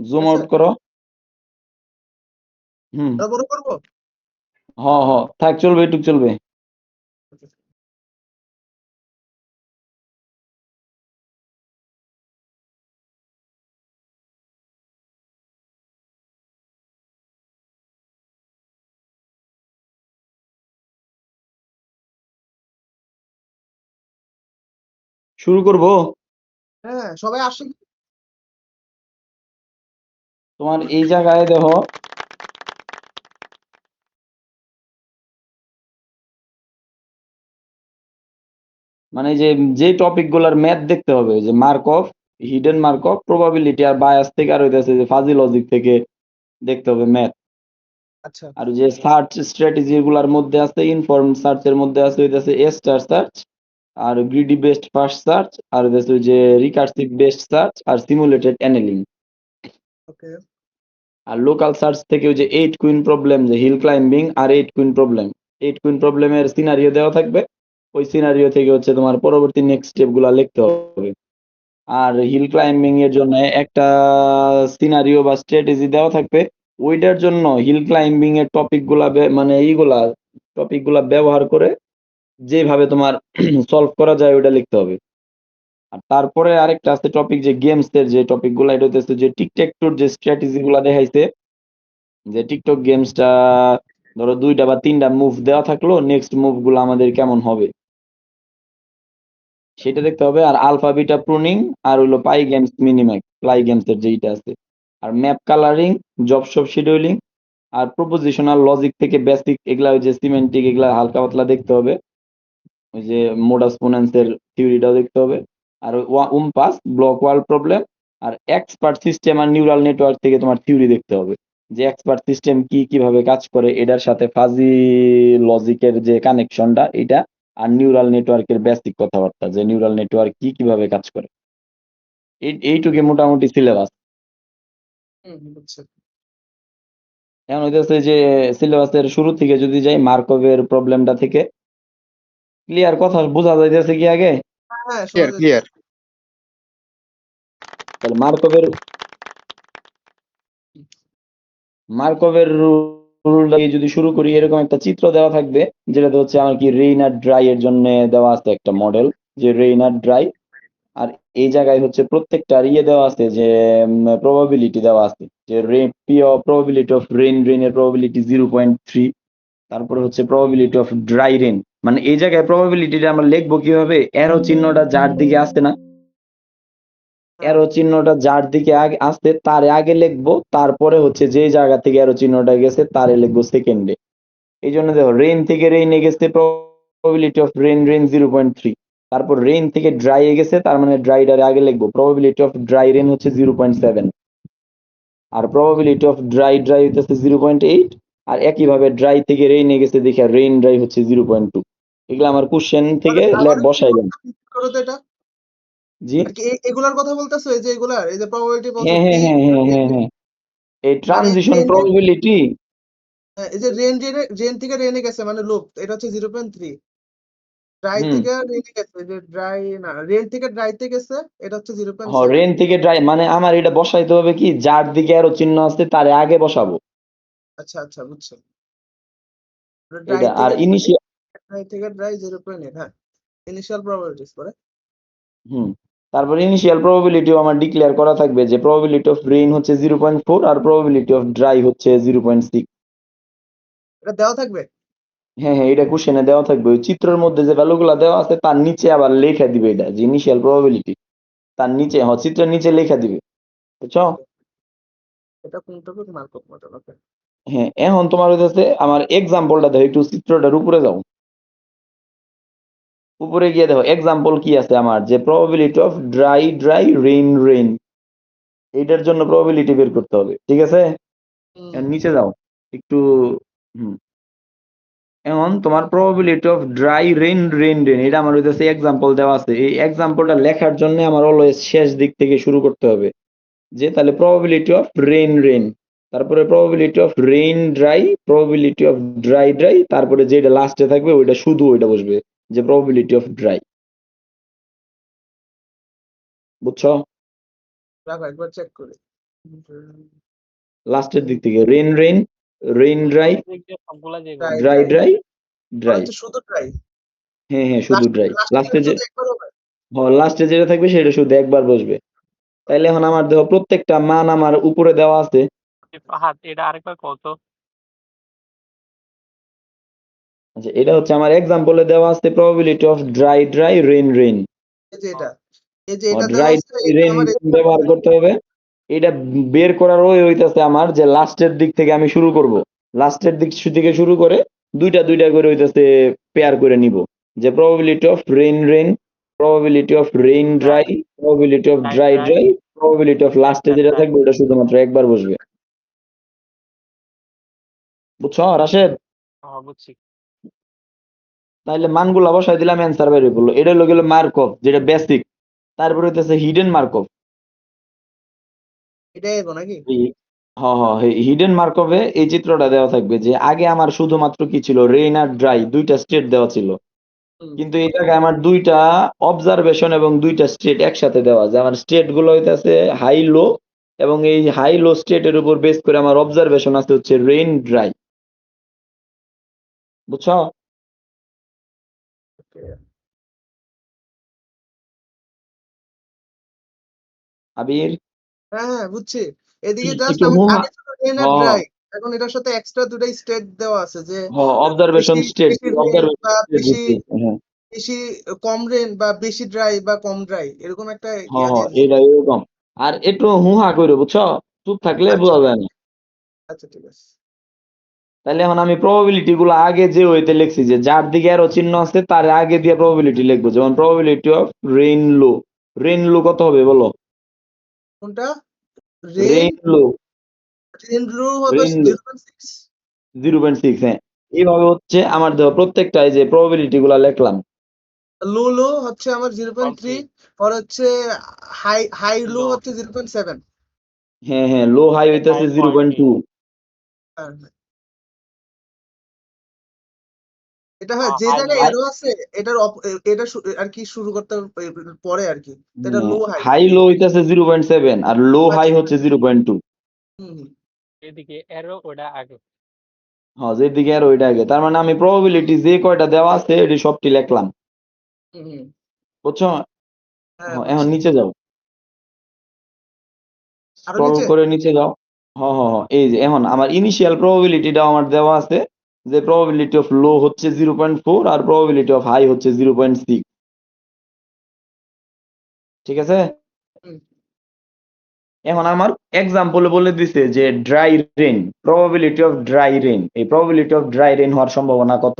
Zoom আছে out করো। হুম। এটা বড় করবো? হ হ থাক, চলবে, একটু চলবে। শুরু করব। হ্যাঁ, সবাই আসে। তোমার এই জায়গায় দেখো, মানে যে যে টপিক গুলার ম্যাথ দেখতে হবে, যে মার্কভ, হিডেন মার্কভ, প্রবাবিলিটি আর বায়াস থেকে, আর হইতাছে যে ফাজি লজিক থেকে দেখতে হবে ম্যাথ। আচ্ছা আর যে সার্চ স্ট্র্যাটেজি গুলার মধ্যে আছে, ইনফর্ম সার্চের মধ্যে আছে হইতাছে এ স্টার সার্চ, আর গ্রিডি বেস্ট ফার্স্ট সার্চ, আর হইতাছে যে রিকার্সিভ বেস্ট সার্চ, আর সিমুলেটেড অ্যানেলিং। ওকে আর লোকাল সার্চ থেকে ওই যে 8 কুইন প্রবলেম, যে হিল ক্লাইম্বিং আর 8 কুইন প্রবলেম, 8 কুইন প্রবলেমের সিনারিও দেওয়া থাকবে। ওই সিনারিও থেকে হচ্ছে তোমার পরবর্তী নেক্সট স্টেপ গুলা লিখতে হবে। আর হিল ক্লাইম্বিং এর জন্য একটা সিনারিও বা স্ট্র্যাটেজি দেওয়া থাকবে। ওইটার জন্য হিল ক্লাইম্বিং এর টপিক গুলা মানে এইগুলা টপিক গুলা ব্যবহার করে যেভাবে তোমার সলভ করা যায় ওইটা লিখতে হবে। আর তারপরে আরেকটা আছে টপিক, যে গেমস এর যে টপিক গুলা, এটা হচ্ছে যে টিকট্যাক টুর যে স্ট্র্যাটেজি গুলা দেখাইছে, যে টিকটক গেমসটা ধরো 2টা বা 3টা মুভ দেওয়া থাকলো, নেক্সট মুভ গুলো আমাদের কেমন হবে সেটা দেখতে হবে। আর আলফা বিটা প্রুনিং, আর হইলো পাই গেমস মিনিম্যাক্স, প্লাই গেমস এর যেইটা আছে। আর map coloring, job shop scheduling, আর প্রপোজিশনাল লজিক থেকে বেসিক এগুলা, ওই যে সিমেন্টিক এগুলা হালকা পাতলা দেখতে হবে। ওই যে মোডাস পোনেন্স এর থিওরিটাও দেখতে হবে। আর উমপাস, ব্লক ওয়াল প্রবলেম, আর এক্সপার্ট সিস্টেম আর নিউরাল নেটওয়ার্ক থেকে তোমার থিওরি দেখতে হবে, যে এক্সপার্ট সিস্টেম কি কিভাবে কাজ করে, এটার সাথে ফাজি লজিকের যে কানেকশনটা এটা, আর নিউরাল নেটওয়ার্কের বেসিক কথাবার্তা, যে নিউরাল নেটওয়ার্ক কি কিভাবে কাজ করে। এইটুকু মোটামুটি সিলেবাস। বুঝছি। এখন হইতেছে যে সিলেবাসের শুরু থেকে যদি যাই, মার্কভের প্রবলেমটা থেকে, ক্লিয়ার কথা বোঝা যাইতেছে কি আগে? হ্যাঁ হ্যাঁ, শোনা ক্লিয়ার ক্লিয়ার। যাইতেছে। তাহলে মার্কভের রুলটা যদি শুরু করি, এরকম একটা চিত্র দেওয়া থাকবে, যেটাতে হচ্ছে আমার কি রেইন আর ড্রাই এর জন্য দেওয়া আছে একটা মডেল, যে রেইন আর ড্রাই। আর এই জায়গায় হচ্ছে প্রত্যেকটা ইয়ে দেওয়া আছে, যে প্রবাবিলিটি দেওয়া আছে, যে প্রবাবিলিটি অফ রেইনের প্রবাবিলিটি 0.3। তারপরে হচ্ছে প্রবাবিলিটি অফ ড্রাই রেন। মানে এই জায়গায় প্রবাবিলিটিটা আমরা লিখবো কিভাবে, অ্যারো চিহ্নটা যার দিকে আসছে না, হ্যাঁ অ্যারো চিহ্নটা যার দিকে আগে আসছে তারে আগে লিখবো, তারপরে হচ্ছে যে জায়গা থেকে অ্যারো চিহ্নটা গেছে তারে লিখবো সেকেন্ডে। এই জন্য দেখো, রেইন থেকে রেইনে গেছে, প্রবাবিলিটি অফ রেইন 0.3। তারপর রেইন থেকে ড্রাই এ গেছে, তার মানে ড্রাইটারে আগে লিখবো, প্রবাবিলিটি অফ ড্রাই রেন হচ্ছে 0.7। আর প্রবাবিলিটি অফ ড্রাই হচ্ছে 0.8। আর একইভাবে ড্রাই থেকে রেইনে গেছে দেখে রেইন ড্রাই হচ্ছে 0.2। এগুলো আমার কোশ্চেন থেকে আবার একটু বসাইলাম। করো তো এটা। জি। আর কি এগুলার কথা বলতেছো, এই যে এগুলার, এই যে প্রবাবিলিটি বলছো হ্যাঁ হ্যাঁ পি, হ্যাঁ হ্যাঁ হ্যাঁ হ্যাঁ, এই আর এই ট্রানজিশন রেঞ্জে, প্রবাবিলিটি। এই যে রেন থেকে রেনে গেছে মানে লুপ, এটা হচ্ছে 0.3। ড্রাই হুম। থেকে রেনে গেছে, যে ড্রাই না, রেন থেকে ড্রাইতে গেছে, এটা হচ্ছে জিরো পয়েন্ট হ্যাঁ, সেভেন রেন থেকে ড্রাই, মানে আমার এটা বসাইতে হবে কি, যার দিকে আরো চিহ্ন আছে তারে আগে বসাবো। আচ্ছা আচ্ছা, বুঝছো। এটা আর ইনিশিয়াল। ড্রাই থেকে ড্রাই 0.8, হ্যাঁ, ইনিশিয়াল প্রবাবিলিটিস করে। হুম। তারপর ইনিশিয়াল প্রবাবিলিটিও আমার ডিক্লেয়ার করা থাকবে, যে প্রবাবিলিটি অফ রেইন হচ্ছে 0.4, আর প্রবাবিলিটি অফ ড্রাই হচ্ছে 0.6। এটা দেওয়া থাকবে। হ্যাঁ হ্যাঁ, এটা কোশ্চেনে দেওয়া থাকবে, ওই চিত্রের মধ্যে যে ভ্যালুগুলো দেওয়া আছে তার নিচে আবার লেখা দিবে, এটা যে ইনিশিয়াল প্রবাবিলিটি তার নিচে, হ্যাঁ, চিত্রের নিচে লেখা দিবে, বুঝছো? ওকে, এটা কোন টপিক, মার্কআপ মডেল। ওকে হ্যাঁ, এখন তোমার হচ্ছে আমার এক্সাম্পলটা দেখো, একটু চিত্রটার উপরে যাও। উপরে গিয়ে দেখো এক্সাম্পল কি আছে আমার, যে প্রবাবিলিটি অফ ড্রাই রেইন। এইটার জন্য প্রবাবিলিটি বের করতে হবে, ঠিক আছে? এর নিচে যাও একটু। হুম। এখন তোমার প্রবাবিলিটি অফ ড্রাই রেইন, এটা আমার হইতেছে এক্সাম্পল দেওয়া আছে। এই এক্সাম্পলটা লেখার জন্য আমার অলওয়েজ শেষ দিক থেকে শুরু করতে হবে, যে তাহলে প্রবাবিলিটি অফ রেইন, তারপরে probability of rain dry, probability of dry, তারপরে যেটা লাস্টে থাকবে ওইটা শুধু ওইটা বসবে, যে প্রবাবিলিটি অফ ড্রাই। বুঝছো? রাখো, একবার চেক করি। লাস্টের দিক থেকে রেন রেন, রেন ড্রাই, সবগুলা যে Dry, ড্রাই dry. ড্রাই, আর ড্রাই। হচ্ছে শুধু ড্রাই। হ্যাঁ হ্যাঁ শুধু ড্রাই। লাস্টে যে শুধু একবার হবে। লাস্টে যেটা থাকবে সেটা শুধু একবার বসবে। তাইলে এখন আমার দেখো প্রত্যেকটা মান আমার উপরে দেওয়া আছে। ফাহাদ এটা আরেকবার কত? আচ্ছা এটা হচ্ছে আমার এক্সাম্পলে দেওয়া আছে probability of dry dry rain rain. এই যে এটা। এই যে এটা দেওয়া ড্রাই আছে এটা রেন আমার ব্যবহার করতে হবে। এটা বের করার ওই হইতাছে আমার যে লাস্টের দিক থেকে আমি শুরু করব। লাস্টের দিক থেকে শুরু করে দুইটা করে হইতাছে পেয়ার করে নিব। যে probability of rain rain, probability of rain dry, probability of Dry, dry dry. Dry, probability of লাস্টে একটা যেটা dry. থাকবে ওটা শুধুমাত্র একবার বসবে। বুঝছো রাশেদ? বুঝছি। তাহলে মানগুলা বসাই দিলাম অ্যান্সার বের হয়ে পড়লো। এটা হলো গেল মার্কভ যেটা বেসিক। তারপরে হইতেছে হিডেন মার্কভ। এটাই এগো নাকি? হিডেন মার্কভে এই চিত্রটা দেওয়া থাকবে যে আগে আমার শুধুমাত্র কি ছিল রেইন আর ড্রাই দুইটা স্টেট দেওয়া ছিল। হুম। কিন্তু এই জায়গায় আমার দুইটা অবজারভেশন এবং দুইটা স্টেট একসাথে দেওয়া যে আমার স্টেট গুলো হইতেছে হাই লো এবং এই হাই লো স্টেটের উপর বেস করে আমার অবজারভেশন আছে হচ্ছে রেইন ড্রাই। বুঝছো? আবির হ্যাঁ হ্যাঁ বুঝছি। এদিকে জাস্ট একটু আমি হুমা আগে ছিল রেন আর ড্রাই। এখন এটার সাথে এক্সট্রা দুটাই স্টেট দেওয়া আছে যে অবজারভেশন বেশি স্টেট বেশি রেন অবজারভেশন বা স্টেট বেশি হ্যাঁ বেশি কম রেন বা বেশি ড্রাই বা কম ড্রাই এরকম একটা ইয়া দিয়ে দিচ্ছে। এটা এরকম। আর একটু হুহা করে বুঝছো? চুপ থাকলে আচ্ছা বোঝা যায় না। আচ্ছা ঠিক আছে। তাহলে এখন আমি প্রবাবিলিটি গুলো আগে যে ওইতে লিখছি যে যার দিকে আরো চিহ্ন আছে তার আগে দিয়ে প্রবাবিলিটি লিখবো। যেমন probability of rain low. Rain low কত হবে বলো? কোনটা? Rain rain low, rain low হবে রেইন লো 0.6। 0.6 হ্যাঁ। এইভাবে হচ্ছে আমার দেখো প্রত্যেকটা এই যে প্রবাবিলিটি গুলা লিখলাম। লো লো হচ্ছে আমার 0.3 আর হচ্ছে হাই হাই লো Low. হচ্ছে 0.7। হ্যাঁ লো হাই হইতেছে 0.2। হ্যাঁ এটা হয় যে high জায়গায় low. এরো আছে এটার এটা আর কি শুরু করতে পরে আর কি তো এটা লো হাই। হাই লো হইতেছে 0.7 আর লো হাই আচ্ছা হচ্ছে 0.2। হুম এদিকে এরো ওটা আগে। যেদিকে আর ওইটা আগে তার মানে আমি প্রবাবিলিটি যে কয়টা দেওয়া আছে এটি সবটি লিখলাম। হুম হুম। বুঝছো? হ্যাঁ এখন বুঝছি। নিচে যাও, আরো স্ক্রল নিচে করে নিচে যাও। এই যে এখন আমার ইনিশিয়াল প্রবাবিলিটিটা আমার দেওয়া আছে যে প্রবাবিলিটি অফ লো হচ্ছে 0.4 আর প্রবাবিলিটি অফ হাই হচ্ছে 0.6। ঠিক আছে? হুম। এখন আমার এক্সাম্পলে বলে দিছে যে dry rain, probability of dry rain. এই প্রবাবিলিটি অফ ড্রাই রেন হওয়ার সম্ভাবনা কত?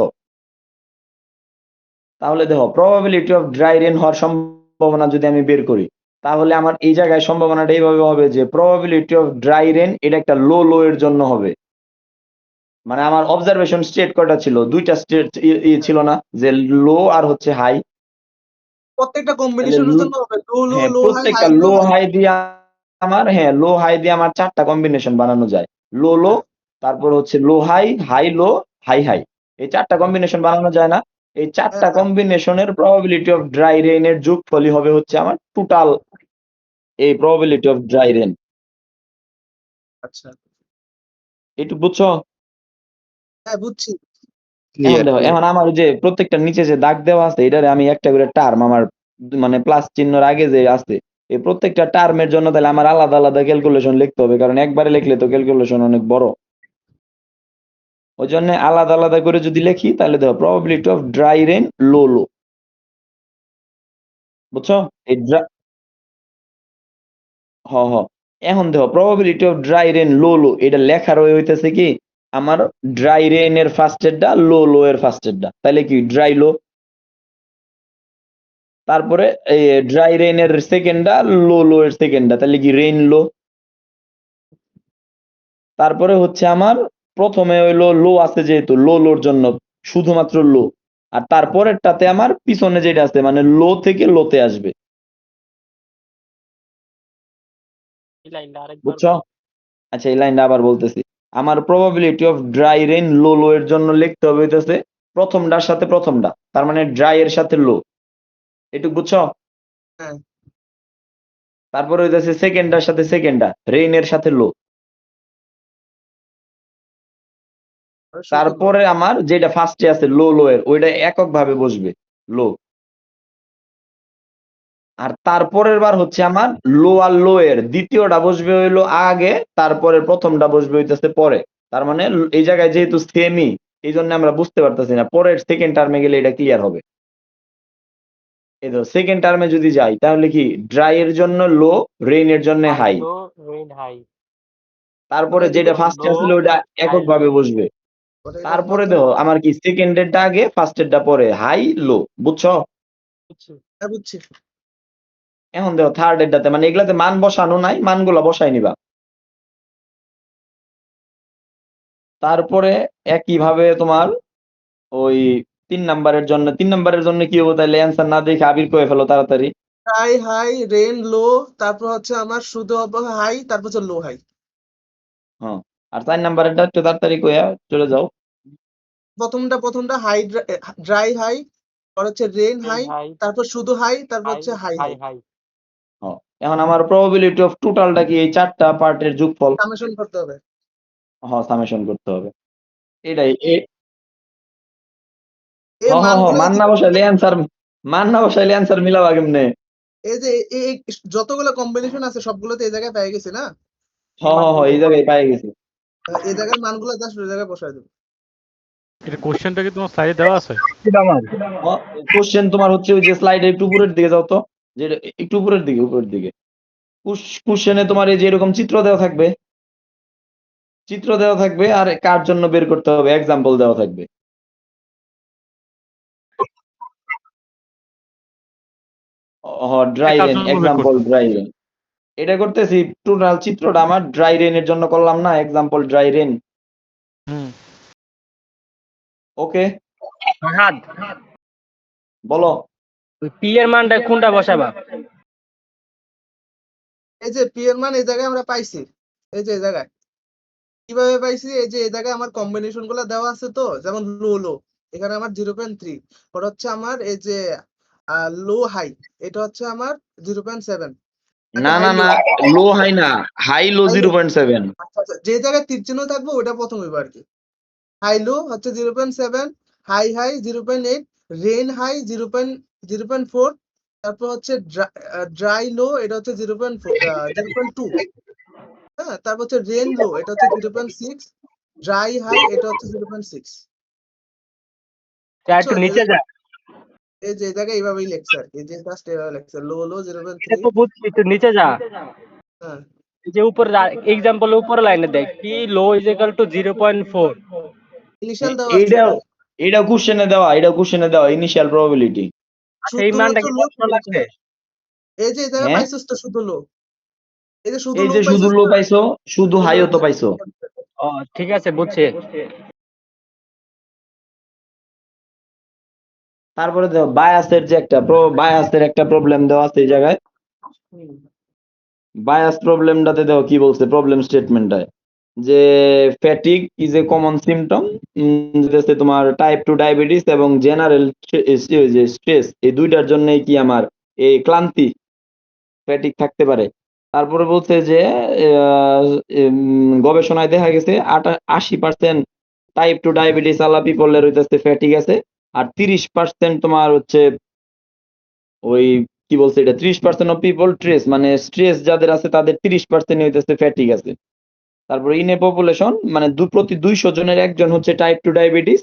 তাহলে দেখো প্রবাবিলিটি অফ ড্রাই রেন হওয়ার সম্ভাবনা যদি আমি বের করি তাহলে আমার এই জায়গায় সম্ভাবনাটা এইভাবে হবে যে প্রবাবিলিটি অফ ড্রাই রেন এটা একটা লো লো এর জন্য হবে। মানে আমার অবজারভেশন স্টেট কয়টা ছিল? দুইটা স্টেট ছিল না যে লো আর হচ্ছে হাই। প্রত্যেকটা তাহলে কম্বিনেশনের জন্য হবে লো লো হ্যাঁ লো হাই প্রত্যেকটা high low low high. High দিয়ে লো হাই দিয়ে আমার চারটা কম্বিনেশন বানানো যায়। লো লো, হ্যাঁ তারপর হচ্ছে low high, high low, high high. এই চারটা হুম, কম্বিনেশন বানানো যায় না? এই হ্যাঁ চারটা হ্যাঁ কম্বিনেশনের প্রবাবিলিটি অফ ড্রাই রেইন এর যোগফলই হবে হচ্ছে আমার টোটাল এই প্রবাবিলিটি অফ ড্রাই রেইন। আচ্ছা একটু বুঝছো? হ্যাঁ বুঝছি। এখন দেখো এখন আমার যে প্রত্যেকটা নিচে যে দাগ দেওয়া আছে এটারে আমি একটা করে টার্ম আমার মানে প্লাস চিহ্নর আগে যে আছে এই প্রত্যেকটা টার্মের জন্য তাহলে আমার আলাদা আলাদা ক্যালকুলেশন লিখতে হবে কারণ একবারে লিখলে তো ক্যালকুলেশন অনেক বড়। ওই জন্য আলাদা আলাদা করে যদি লিখি তাহলে দেখো প্রবাবিলিটি অফ ড্রাই রেন লো লো। বুঝছো? এই এখন দেখো প্রবাবিলিটি অফ ড্রাই রেন লো লো এটা লেখার ওই হইতেছে কি আমার ড্রাই রেন এর ফার্স্টেরটা লো লো এর ফার্স্টেরটা তাহলে কি ড্রাই লো, তারপরে এই ড্রাই রেন এর সেকেন্ডটা লো লো এর সেকেন্ডটা তাহলে কি রেইন লো, তারপরে হচ্ছে আমার প্রথমে হইলো লো আছে যেহেতু লো লোর জন্য শুধুমাত্র লো আর তারপরেরটাতে আমার পিছনে যেটা আছে মানে লো থেকে লোতে আসবে। এই লাইনটা আরেকবার বুঝছো? বল। আচ্ছা এই লাইনটা আবার বলতেছি। আমার প্রবাবিলিটি অফ ড্রাই রেইন লো লো এর জন্য লিখতে হবে হইতেছে প্রথমটার সাথে প্রথমটা তার মানে ড্রাই এর সাথে লো। এটুকু বুঝছো? হ্যাঁ তারপরে হইতেছে সেকেন্ডার সাথে সেকেন্ডার, রেইনের সাথে লো। শুধু লো। তারপরে আমার যেটা ফার্স্টে আছে লো লো এর ওইটা এককভাবে বসবে লো। আর তারপরের বার হচ্ছে আমার লো আর লো এর দ্বিতীয়টা বসবে হইলো আগে, তারপরে প্রথমটা বসবে হইতেছে পরে। তার মানে এই জায়গায় যেহেতু সেমই, এই জন্য আমরা বুঝতে পারতেছি না, পরের সেকেন্ড টার্মে গেলে এটা ক্লিয়ার হবে। এই ধর সেকেন্ড টার্মে যদি যাই তাহলে কি ড্রাই এর জন্য লো, রেইন এর জন্য হাই। লো রেন হাই, তারপরে এদিকে যেটা ফার্স্টে লো আসলে ওইটা হাই একক ভাবে বসবে। ওটা এটা তারপরে প্রথম। দেখো আমার কি সেকেন্ডেরটা আগে ফার্স্টেরটা পরে, হাই লো, বুঝছো? বুঝছি। হ্যাঁ বুঝছি। এখন দেখো থার্ড এরটাতে মানে এগুলাতে মান বসানো নাই, মানগুলা বসাই নিবা। তারপরে একইভাবে তোমার ওই 3 নাম্বারের জন্য কি হবে তাহলে, অ্যান্সার না দেখে আবির কয়ে ফেলো তাড়াতাড়ি। হাই হাই রেন লো, তারপর হচ্ছে আমার শুধু হবে হাই, তারপর হচ্ছে লো হাই। হ্যাঁ, আর 4 নাম্বারেরটা একটু তাড়াতাড়ি কইয়া চলে যাও। প্রথমটা হাই ড্রাই হাই, পর হচ্ছে রেন রেন হাই, হাই, তারপর শুধু হাই, তারপর হাই হচ্ছে হাই হাই হাই। হাই। হ্যাঁ, এখন আমার প্রবাবিলিটি অফ টোটালটা কি এই 4টা পার্টের যোগফল। সামেশন করতে হবে। হ্যাঁ, সামেশন করতে হবে। এটাই এই মানগুলো মান না বসাইলে অ্যান্সার মিলাবা কেমনে? এই যে এই যতগুলো কম্বিনেশন আছে সবগুলোতে এই জায়গায় পেয়ে গেছি না, এই জায়গায় পাই গেছি। এই জায়গার মানগুলো জাস্ট ওই জায়গায় বসায় দেবো। এটা কোশ্চেনটা কি তোমার সাইডে দেওয়া আছে? কোশ্চেন তোমার হচ্ছে ওই যে স্লাইডে একটু উপরের দিকে যাও তো, যে একটু উপরের দিকে কোশ্চেনে তোমার এই যে এরকম চিত্র দেওয়া থাকবে আর কার জন্য বের করতে হবে এক্সাম্পল দেওয়া থাকবে। ড্রাই কার রেন জন্য বের এক্সাম্পল, করছো? ড্রাই রেন এটা করতেছি। টোটাল চিত্রটা আমার ড্রাই রেনের জন্য করলাম না, এক্সাম্পল ড্রাই রেন। হুম। ওকে, ফাহাদ, বলো। ওই পি এর মানটা কোনটা বসাবা? এই যে পি এর মান এই জায়গায় আমরা পাইছি, এই যে এই জায়গায় কিভাবে পাইছি, এই যে এই জায়গায় আমার কম্বিনেশন গুলো দেওয়া আছে, তো যেমন লো লো এখানে আমার 0.3, ওটা হচ্ছে আমার এই যে লো হাই, এটা হচ্ছে আমার 0.7। না হাই না লো, না, লো হাই না, হাই লো হাই লো, 0.7। আচ্ছা আচ্ছা, যে জায়গায় তীর চিহ্ন থাকবে ওটা প্রথম হইব আর কি। হাই লো হচ্ছে 0.7, হাই হাই 0.8, রেন হাই 0.4, তারপর হচ্ছে ড্রাই লো এটা হচ্ছে 0.2, হ্যাঁ, তারপর হচ্ছে রেন লো এটা হচ্ছে 0.6, ড্রাই হাই এটা হচ্ছে 0.6। যা একটু নিচে যা। এই যে এই জায়গায় এইভাবেই লেখছে আর কি, এই যে জাস্ট এইভাবে লেখছে লো লো এটা 0.3। তো বুঝছি, একটু নিচে যা। হ্যাঁ, এই যে উপরে এক্সাম্পল উপরে লাইনে দেখ, P low is equal to 0.4। Initial দেওয়া আছে, এটা কোশ্চেনে দেওয়া ইনিশিয়াল প্রবাবিলিটি। আচ্ছা, এই মানটা শুধুমাত্র কি লো বসানো লাগবে? এই যে এই জায়গায় হ্যাঁ, পাইছিস তো শুধু লো, এই যে শুধু এই লো যে শুধু পাইছিস লো না, পাইছো, শুধু শুধু হাইও তো হচ্ছে পাইছো। ও ঠিক আছে, বুঝছি। তারপরে দেখো বায়াসের একটা প্রবলেম দেওয়া আছে এই জায়গায়। বায়াস প্রবলেমটাতে দেখো কি বলছে প্রবলেম স্টেটমেন্টটায়, যে fatigue is a common symptom, তোমার টাইপ 2 ডায়াবেটিস এবং জেনারেল যে স্ট্রেস, এই দুইটার জন্যই কি আমার এই ক্লান্তি ফ্যাটিক থাকতে পারে। তারপরে বলছে যে গবেষণায় দেখা গেছে 80% টাইপ 2 ডায়াবেটিস আলা পিপলের হইতেছে ফ্যাটিক আছে, আর 30% তোমার হচ্ছে ওই কি বলছে এটা 30% অফ পিপল ট্রেস, মানে স্ট্রেস যাদের আছে তাদের 30% হইতেছে ফ্যাটিক আছে। তারপরে ইন এ পপুলেশন মানে প্রতি 200 জনের একজন হচ্ছে টাইপ 2 ডায়াবেটিস,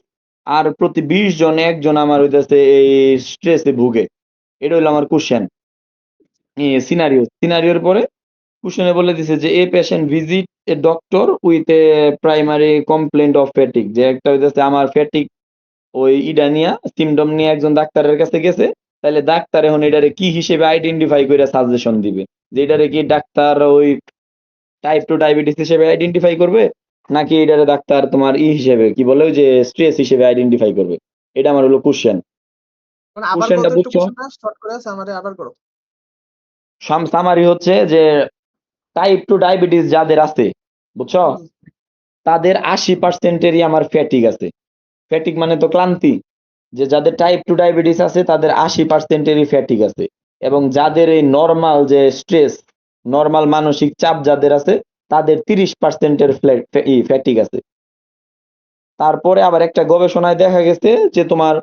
আর প্রতি 20 জনে একজন আমার হইতেছে এই স্ট্রেসে ভুগে। এটা হলো আমার কোশ্চেন সিনারিওর পরে কোশ্চেনে বলে দিছে যে a patient visit a doctor with a primary complaint of fatigue, যে একটা হইতেছে আমার ফ্যাটিক ওই ইডা নিয়া সিমটম নিয়ে একজন ডাক্তারের কাছে গেছে। তাহলে ডাক্তার এখন এটারে কি হিসেবে আইডেন্টিফাই করে সাজেশন দিবে, যে এটারে কি ডাক্তার ওই টাইপ 2 ডায়াবেটিস হিসেবে আইডেন্টিফাই করবে, নাকি এটারে ডাক্তার তোমার হিসেবে কি বলে ওই যে স্ট্রেস হিসেবে আইডেন্টিফাই করবে। এটা আমার হলো কোশ্চেন। মানে আবার কোশ্চেনটা কত একটু বুঝছো? কোশ্চেনটা শর্ট করে আছে আমারে আবার করো। সামারি হচ্ছে যে টাইপ 2 ডায়াবেটিস যাদের আছে, বুঝছো, হুম, তাদের 80%-এরই আমার ফ্যাটিক আছে। ফ্যাটিক মানে তো ক্লান্তি, যে যাদের টাইপ 2 ডায়াবেটিস আছে তাদের 80%-এরই ফ্যাটিক আছে, এবং যাদের এই নরমাল যে স্ট্রেস নরমাল মানসিক চাপ যাদের আছে তাদের 30% ফ্যাটিক আছে। তারপরে আবার একটা গবেষণায় দেখা গেছে যে তোমার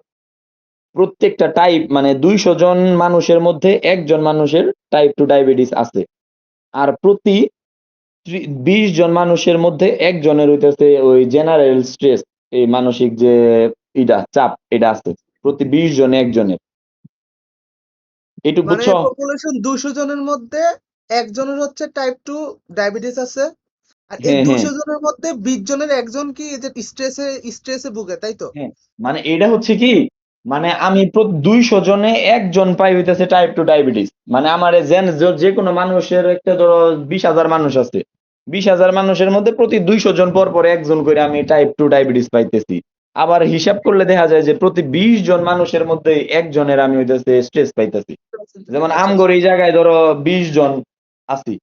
প্রত্যেকটা টাইপ মানে 200 জন মানুষের মধ্যে একজন মানুষের টাইপ 2 ডায়াবেটিস আছে। আর প্রতি 20 জন মানুষের মধ্যে একজনের হইতেছে ওই জেনারেল স্ট্রেস, এই মানসিক যে চাপ এটা আছে প্রতি 20 জনে একজনের। এইটুকু মানে বুঝছো? পপুলেশন 200 জনের মধ্যে একজনের হচ্ছে টাইপ 2 ডায়াবেটিস আছে, আর এই হ্যাঁ, হ্যাঁ, 200 জনের মধ্যে 20 জনের একজন কি এই যে স্ট্রেসে ভুগে, তাই তো? হ্যাঁ। মানে এটা হচ্ছে কি, মানে আমি 200 জনে একজন পাই হইতেছে টাইপ 2 ডায়াবেটিস। মানে আমার যে কোনো মানুষের একটা ধরো 20,000 মানুষ আছে, 20,000 মানুষের মধ্যে প্রতি 200 জন পর পর একজন করে আমি টাইপ 2 ডায়াবেটিস পাইতেছি। আবার হিসাব করলে দেখা যায় যে প্রতি 20 জন মানুষের মধ্যে একজনের আমি হইতেছে স্ট্রেস পাইতেছি। যেমন আচ্ছা আচ্ছা। আমগর এই জায়গায় ধরো 20 জন আছি,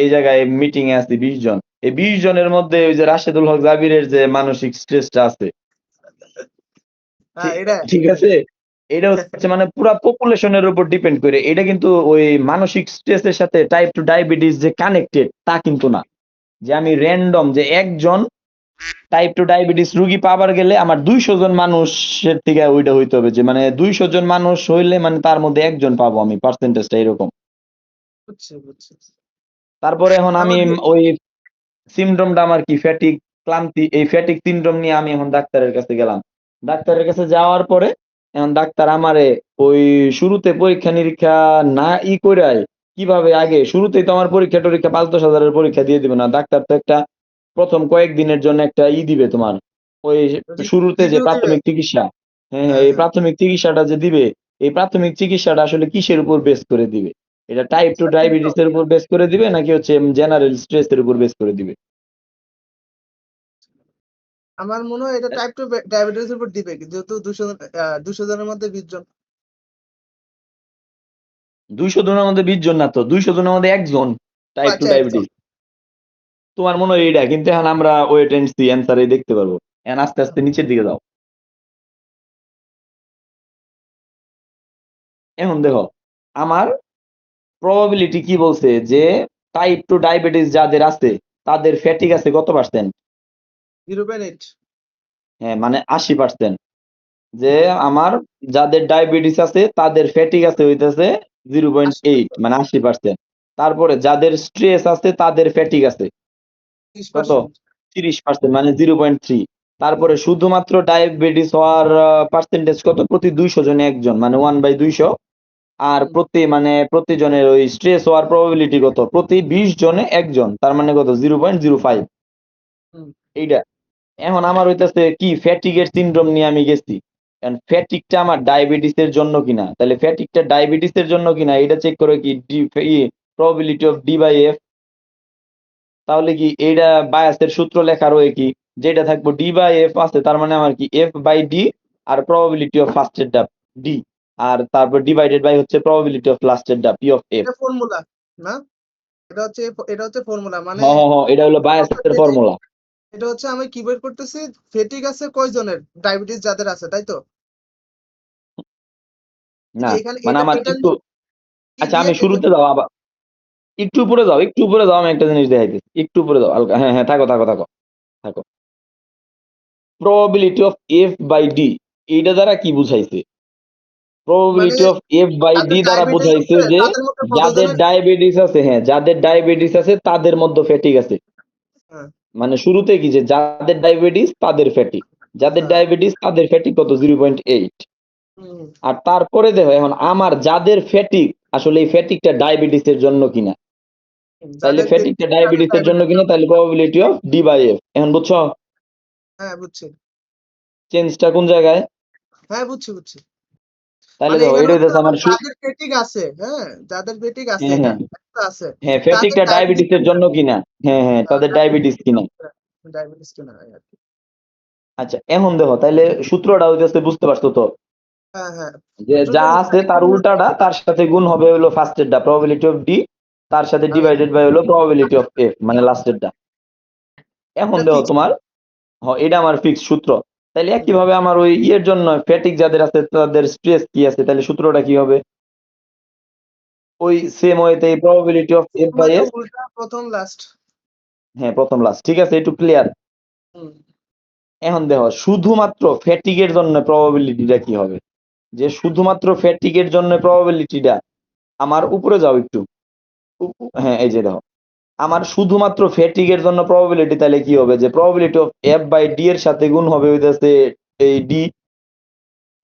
এই জায়গায় মিটিং এ আছি 20 জন। এই 20 জনের মধ্যে ওই যে রাশেদুল হক জাবিরের যে মানসিক স্ট্রেসটা আছে, হ্যাঁ এটা ঠিক আছে, এটা হচ্ছে মানে পুরা পপুলেশনের উপর ডিপেন্ড করে। এটা কিন্তু ওই মানসিক স্ট্রেসের সাথে টাইপ 2 ডায়াবেটিস যে কানেক্টেড তা কিন্তু না, যে আমি র্যান্ডম যে একজন টাইপ 2 ডায়াবেটিস রোগী পাবার গেলে আমার 200 জন মানুষের থেকে ওইটা হইতে হবে, যে মানে 200 জন মানুষ হইলে মানে তার মধ্যে একজন পাবো আমি, পার্সেন্টেজটা এরকম। বুঝছি বুঝছি। তারপরে এখন আমি আমার যে- ওই সিমটমটা আমার কি ফ্যাটিক, ক্লান্তি, এই ফ্যাটিক সিনড্রোম নিয়ে আমি এখন ডাক্তারের কাছে গেলাম। ডাক্তারের কাছে যাওয়ার পরে এখন ডাক্তার আমারে ওই শুরুতে পরীক্ষা নিরীক্ষা না কইরাই, কিভাবে আগে শুরুতেই তো আমার পরীক্ষা টরীক্ষা 5-10 হাজারের পরীক্ষা দিয়ে দিবে না ডাক্তার, তো একটা প্রথম কয়েকদিনের জন্য একটা দিবে তোমার ওই শুরুতে যে রিভিউ দিবে। প্রাথমিক চিকিৎসা। হ্যাঁ, হ্যাঁ, হ্যাঁ এই হ্যাঁ। প্রাথমিক চিকিৎসাটা যে দিবে, এই প্রাথমিক চিকিৎসাটা আসলে কিসের উপর বেস করে দিবে? এটা টাইপ 2 ডায়াবেটিস এর উপর বেস করে দিবে নাকি হচ্ছে জেনারেল স্ট্রেস এর উপর বেস করে দিবে? আমার মনে হয় এটা টাইপ 2 ডায়াবেটিস এর উপর দিবে, যেহেতু 200 জনের মধ্যে 20 জন। 200 জনের মধ্যে 20 জন না তো, 200 জনের মধ্যে একজন টাইপ 2 আচ্ছা একজন। ডায়াবেটিস। তোমার মনে হয় এইটা, কিন্তু এখন আমরা ওয়েট এন্ড সি অ্যান্সারে দেখতে পারবো। এখন আস্তে আস্তে নিচের দিকে যাও। এখন দেখো আমার প্রবাবিলিটি কি বলছে যে টাইপ 2 ডায়াবেটিস যাদের আছে তাদের ফ্যাটিক আছে কত পার্সেন্ট? 0.8। হ্যাঁ, মানে 80%। যে আমার যাদের ডায়াবেটিস আছে তাদের ফ্যাটিক আছে হইতেছে 0.8 মানে 80%। তারপরে যাদের স্ট্রেস আছে তাদের ফ্যাটিক আছে কত? 30%। 30% মানে 0.3। তারপরে শুধুমাত্র ডায়াবেটিস হওয়ার পার্সেন্টেজ কত? প্রতি 200 জনে একজন মানে 1/200। আর প্রতি জনের ওই স্ট্রেস হওয়ার প্রবাবিলিটি কত? প্রতি 20 জনে একজন, তার মানে কত? 0.05। হুম। এইটা। এখন আমার হইতেছে কি ফ্যাটিকের সিনড্রোম নিয়ে আমি গেছি। এখন ফ্যাটিকটা আমার ডায়াবেটিসের জন্য কিনা, তাহলে ফ্যাটিকটা ডায়াবেটিসের জন্য কিনা এটা চেক করে কি probability of D by F. তাহলে কি এইটা বায়াসের সূত্র লেখা রয়ে কি, যেটা থাকবো ডি বাই এফ আছে তার মানে আমার কি এফ বাই ডি, আর প্রবাবিলিটি অফ ফার্স্টের ডা ডি, আর তারপর ডিভাইডেড বাই হচ্ছে প্রবাবিলিটি অফ লাস্টের ডা পি অফ এফ। এটা ফর্মুলা না? এটা হচ্ছে ফর্মুলা মানে হ হ হ, এটা হলো বায়াসের ফর্মুলা। এটা হচ্ছে আমি কি বের করতেছি, ফেটিক আছে কয়জনের ডায়াবেটিস যাদের আছে, তাই তো? না, এখানে মানে এটা আমার এটা একটু, কি আচ্ছা দিয়ে আমি বের শুরুতে যাও আবার, একটু উপরে যাও, একটু উপরে যাও, আমি একটা জিনিস দেখাইতেছি, একটু উপরে যাও হালকা। হ্যাঁ, হ্যাঁ, থাকো থাকো থাকো থাকো। Probability of F by D, এইটা দ্বারা কি বুঝাইছে? মানে প্রবাবিলিটি অফ এফ বাই যাদের ডি দ্বারা ডায়াবেটিস বুঝাইছে আছে যে তাদের মধ্যে যাদের কতজনের। ডায়াবেটিস আছে, হ্যাঁ যাদের ডায়াবেটিস আছে তাদের মধ্যে ফ্যাটিক আছে। হ্যাঁ মানে শুরুতে কি যে যাদের ডায়াবেটিস তাদের ফ্যাটিক, যাদের হ্যাঁ। ডায়াবেটিস তাদের ফ্যাটিক কত? 0.8। হুম। আর তারপরে দেখো এখন আমার যাদের ফ্যাটিক, আসলে এই ফ্যাটিকটা ডায়াবেটিসের জন্য কিনা। তাইলে যাদের ফ্যাটিকটা ফেটিক তাদের ডায়াবেটিসের জন্য ডায়াবেটিস। কিনা, তাহলে probability of D by F. এখন বুঝছো হ্যাঁ বুঝছি। চেঞ্জটা কোন জায়গায়? হ্যাঁ বুঝছি বুঝছি। তাহলে মানে দেখো এখানে এটা হচ্ছে হইতেছে আমার যাদের পেটিক আছে, হ্যাঁ যাদের পেটিক আছে, হ্যাঁ, এটা হ্যাঁ, একটা আছে, হ্যাঁ, তাদের ফ্যাটিকটা ডায়াবেটিস ডায়াবেটিসের জন্য কিনা। হ্যাঁ, হ্যাঁ, তাদের ডায়াবেটিস কিনা। ডায়াবেটিস কিনা আর কি। আচ্ছা এখন দেখো তাইলে সূত্রটা হইতেছে, বুঝতে পারছো তো? হ্যাঁ হ্যাঁ। যে যা সূত্রটা বুঝছি। আছে তার উল্টাটা, তার সাথে গুণ হবে হলো ফার্স্টেরটা প্রবাবিলিটি অফ ডি, তার সাথে ডিভাইডেড বাই হলো প্রবাবিলিটি অফ এফ মানে লাস্টেরটা। এখন এটা দেখো ফিক্স। তোমার, এটা আমার ফিক্স সূত্র। তাইলে একইভাবে আমার ওই জন্য ফ্যাটিক যাদের আছে তাদের স্ট্রেস কি আছে, তাহলে সূত্রটা কি হবে? ওই সেম ওয়েতে প্রবাবিলিটি অফ এফ বাই শুধুমাত্র এস, উল্টা প্রথম লাস্ট। হ্যাঁ প্রথম লাস্ট, ঠিক আছে, একটু ক্লিয়ার। হুম এখন দেখো শুধুমাত্র ফ্যাটিগের জন্য প্রবাবিলিটিটা কি হবে, যে শুধুমাত্র ফ্যাটিগের জন্য প্রবাবিলিটিটা আমার উপরে যাও একটু, হ্যাঁ এই যে দেখো আমার শুধুমাত্র ফ্যাটিগের জন্য প্রবাবিলিটি, তাহলে কি হবে যে probability of F by D এর সাথে গুণ হবে হইতাছে এই D,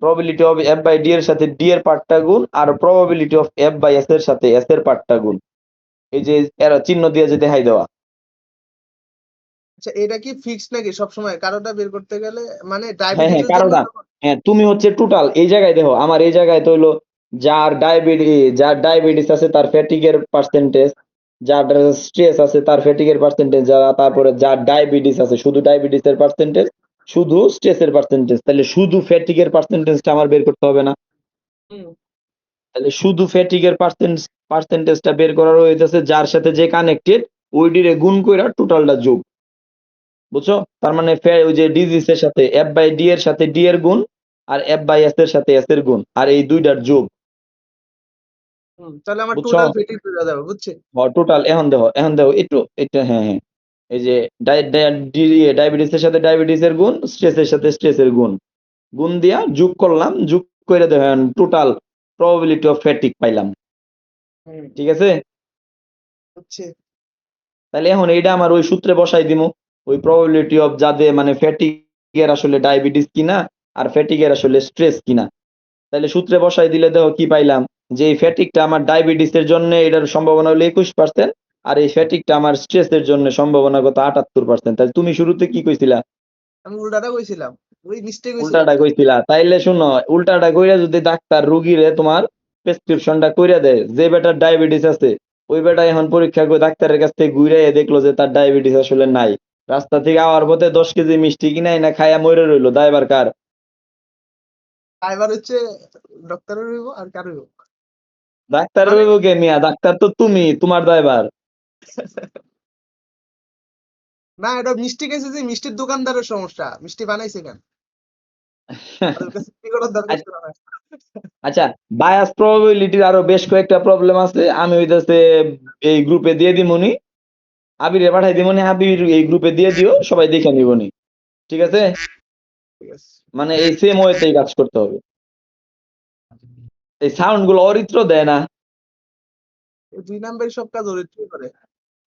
probability of F by D এর সাথে ডি এর পার্টটা গুণ, আর probability of F by S এর সাথে এস এর পার্টটা গুণ। এই যে এরা চিহ্ন দিয়ে যে দেখাই দেওয়া। আচ্ছা, এটা কি ফিক্সড নাকি সবসময় কারোটা বের করতে গেলে, মানে হ্যাঁ ডায়াবেটিসের জন্য কারোটা, হ্যাঁ তুমি হচ্ছে টোটাল এই জায়গায় দেখো, আমার এই জায়গায় তো হইলো যার ডায়াবেটিস আছে তার ফ্যাটিগের পার্সেন্টেজ, যার স্ট্রেস আছে তার ফ্যাটিগের পার্সেন্টেজ, যারা তারপরে যার ডায়াবেটিস আছে শুধু ডায়াবেটিসের পার্সেন্টেজ, শুধু স্ট্রেসের পার্সেন্টেজ, তাহলে শুধু ফ্যাটিগের পার্সেন্টেজটা আমার বের করতে হবে না? হুম, তাহলে শুধু ফ্যাটিগের পার্সেন্টেজটা বের করার হইতেছে যার সাথে যে কানেক্টেড ওইটিরে গুণ কইরা টোটালটা যোগ, বুঝছো? তার মানে ওই যে ডিজিসের সাথে এফ বাই ডি এর সাথে ডি এর গুণ, আর এফ বাই এস এর সাথে এস এর গুণ, আর এই দুইটার যোগ, তাহলে আমার বুঝছো? টোটাল ফেটিক হয়ে যাবে, বুঝছি। টোটাল এখন দেখো একটু এটা, হ্যাঁ হ্যাঁ এই যে ডায়াবেটিসের সাথে ডায়াবেটিসের গুণ, স্ট্রেসের সাথে স্ট্রেসের গুণ, গুণ দিয়া যোগ করলাম, যোগ করে দেখেন টোটাল প্রবাবিলিটি অফ ফ্যাটিক পাইলাম, হুম, ঠিক আছে? বুঝছি। তাহলে এখন এইটা আমার ওই সূত্রে বসাই দিমু, ওই প্রবাবিলিটি অফ যাদের মানে ফ্যাটিকের আসলে ডায়াবেটিস কিনা আর ফ্যাটিকের আসলে স্ট্রেস কিনা, তাহলে সূত্রে বসাই দিলে দেখো কি পাইলাম, যে এই ফ্যাটিকটা আমার ডায়াবেটিসের জন্য এটার সম্ভাবনা হলো 21%, আর এই ফ্যাটিকটা আমার স্ট্রেসের জন্য সম্ভাবনা কত 78%। তাহলে তুমি শুরুতে কি কইছিলা? আমি উল্টাটা কইছিলাম, ওই মিস্টেক হয়েছিল। উল্টাটা কইছিলা। তাইলে শুনো, উল্টাটা কইরা যদি ডাক্তার রুগীরে তোমার প্রেসক্রিপশনটা কইরা দেয়, যে বেটার ডায়াবেটিস আছে ওই বেটা এখন পরীক্ষা করে ডাক্তারের কাছ থেকে ঘুরে দেখলো যে তার ডায়াবেটিস আসলে নাই, রাস্তা থেকে আওয়ার পথে 10 কেজি মিষ্টি কিনাই না খায়া মরে রইলো, দায়বার কার? এবার হচ্ছে ডক্টরের হইব আর কার হইব? ডাক্তার মানে হইব কে মিয়া? ডাক্তার তো তুমি, তোমার দায়বার। না, এটা মিষ্টি খাইছে যে মিষ্টির দোকানদারের সমস্যা, মিষ্টি বানাইছে কেন, ওদের কাছে কি করার দরকার ছিল না। আচ্ছা, বায়াস প্রবাবিলিটির আরো বেশ কয়েকটা প্রবলেম আছে, আমি হইতাছে এই গ্রুপে দিয়ে দিমুনি, আবিরে পাঠাই দিমুনি, আবির এই গ্রুপে দিয়ে দিও, সবাই দেখে নিবনি, ঠিক আছে? ঠিক আছে। মানে এই সেম ওয়েতেই কাজ করতে হবে। এই সাউন্ড গুলো অরিত্র দেয় না। এই 2 নাম্বারই সব কাজ অরিত্রই করে।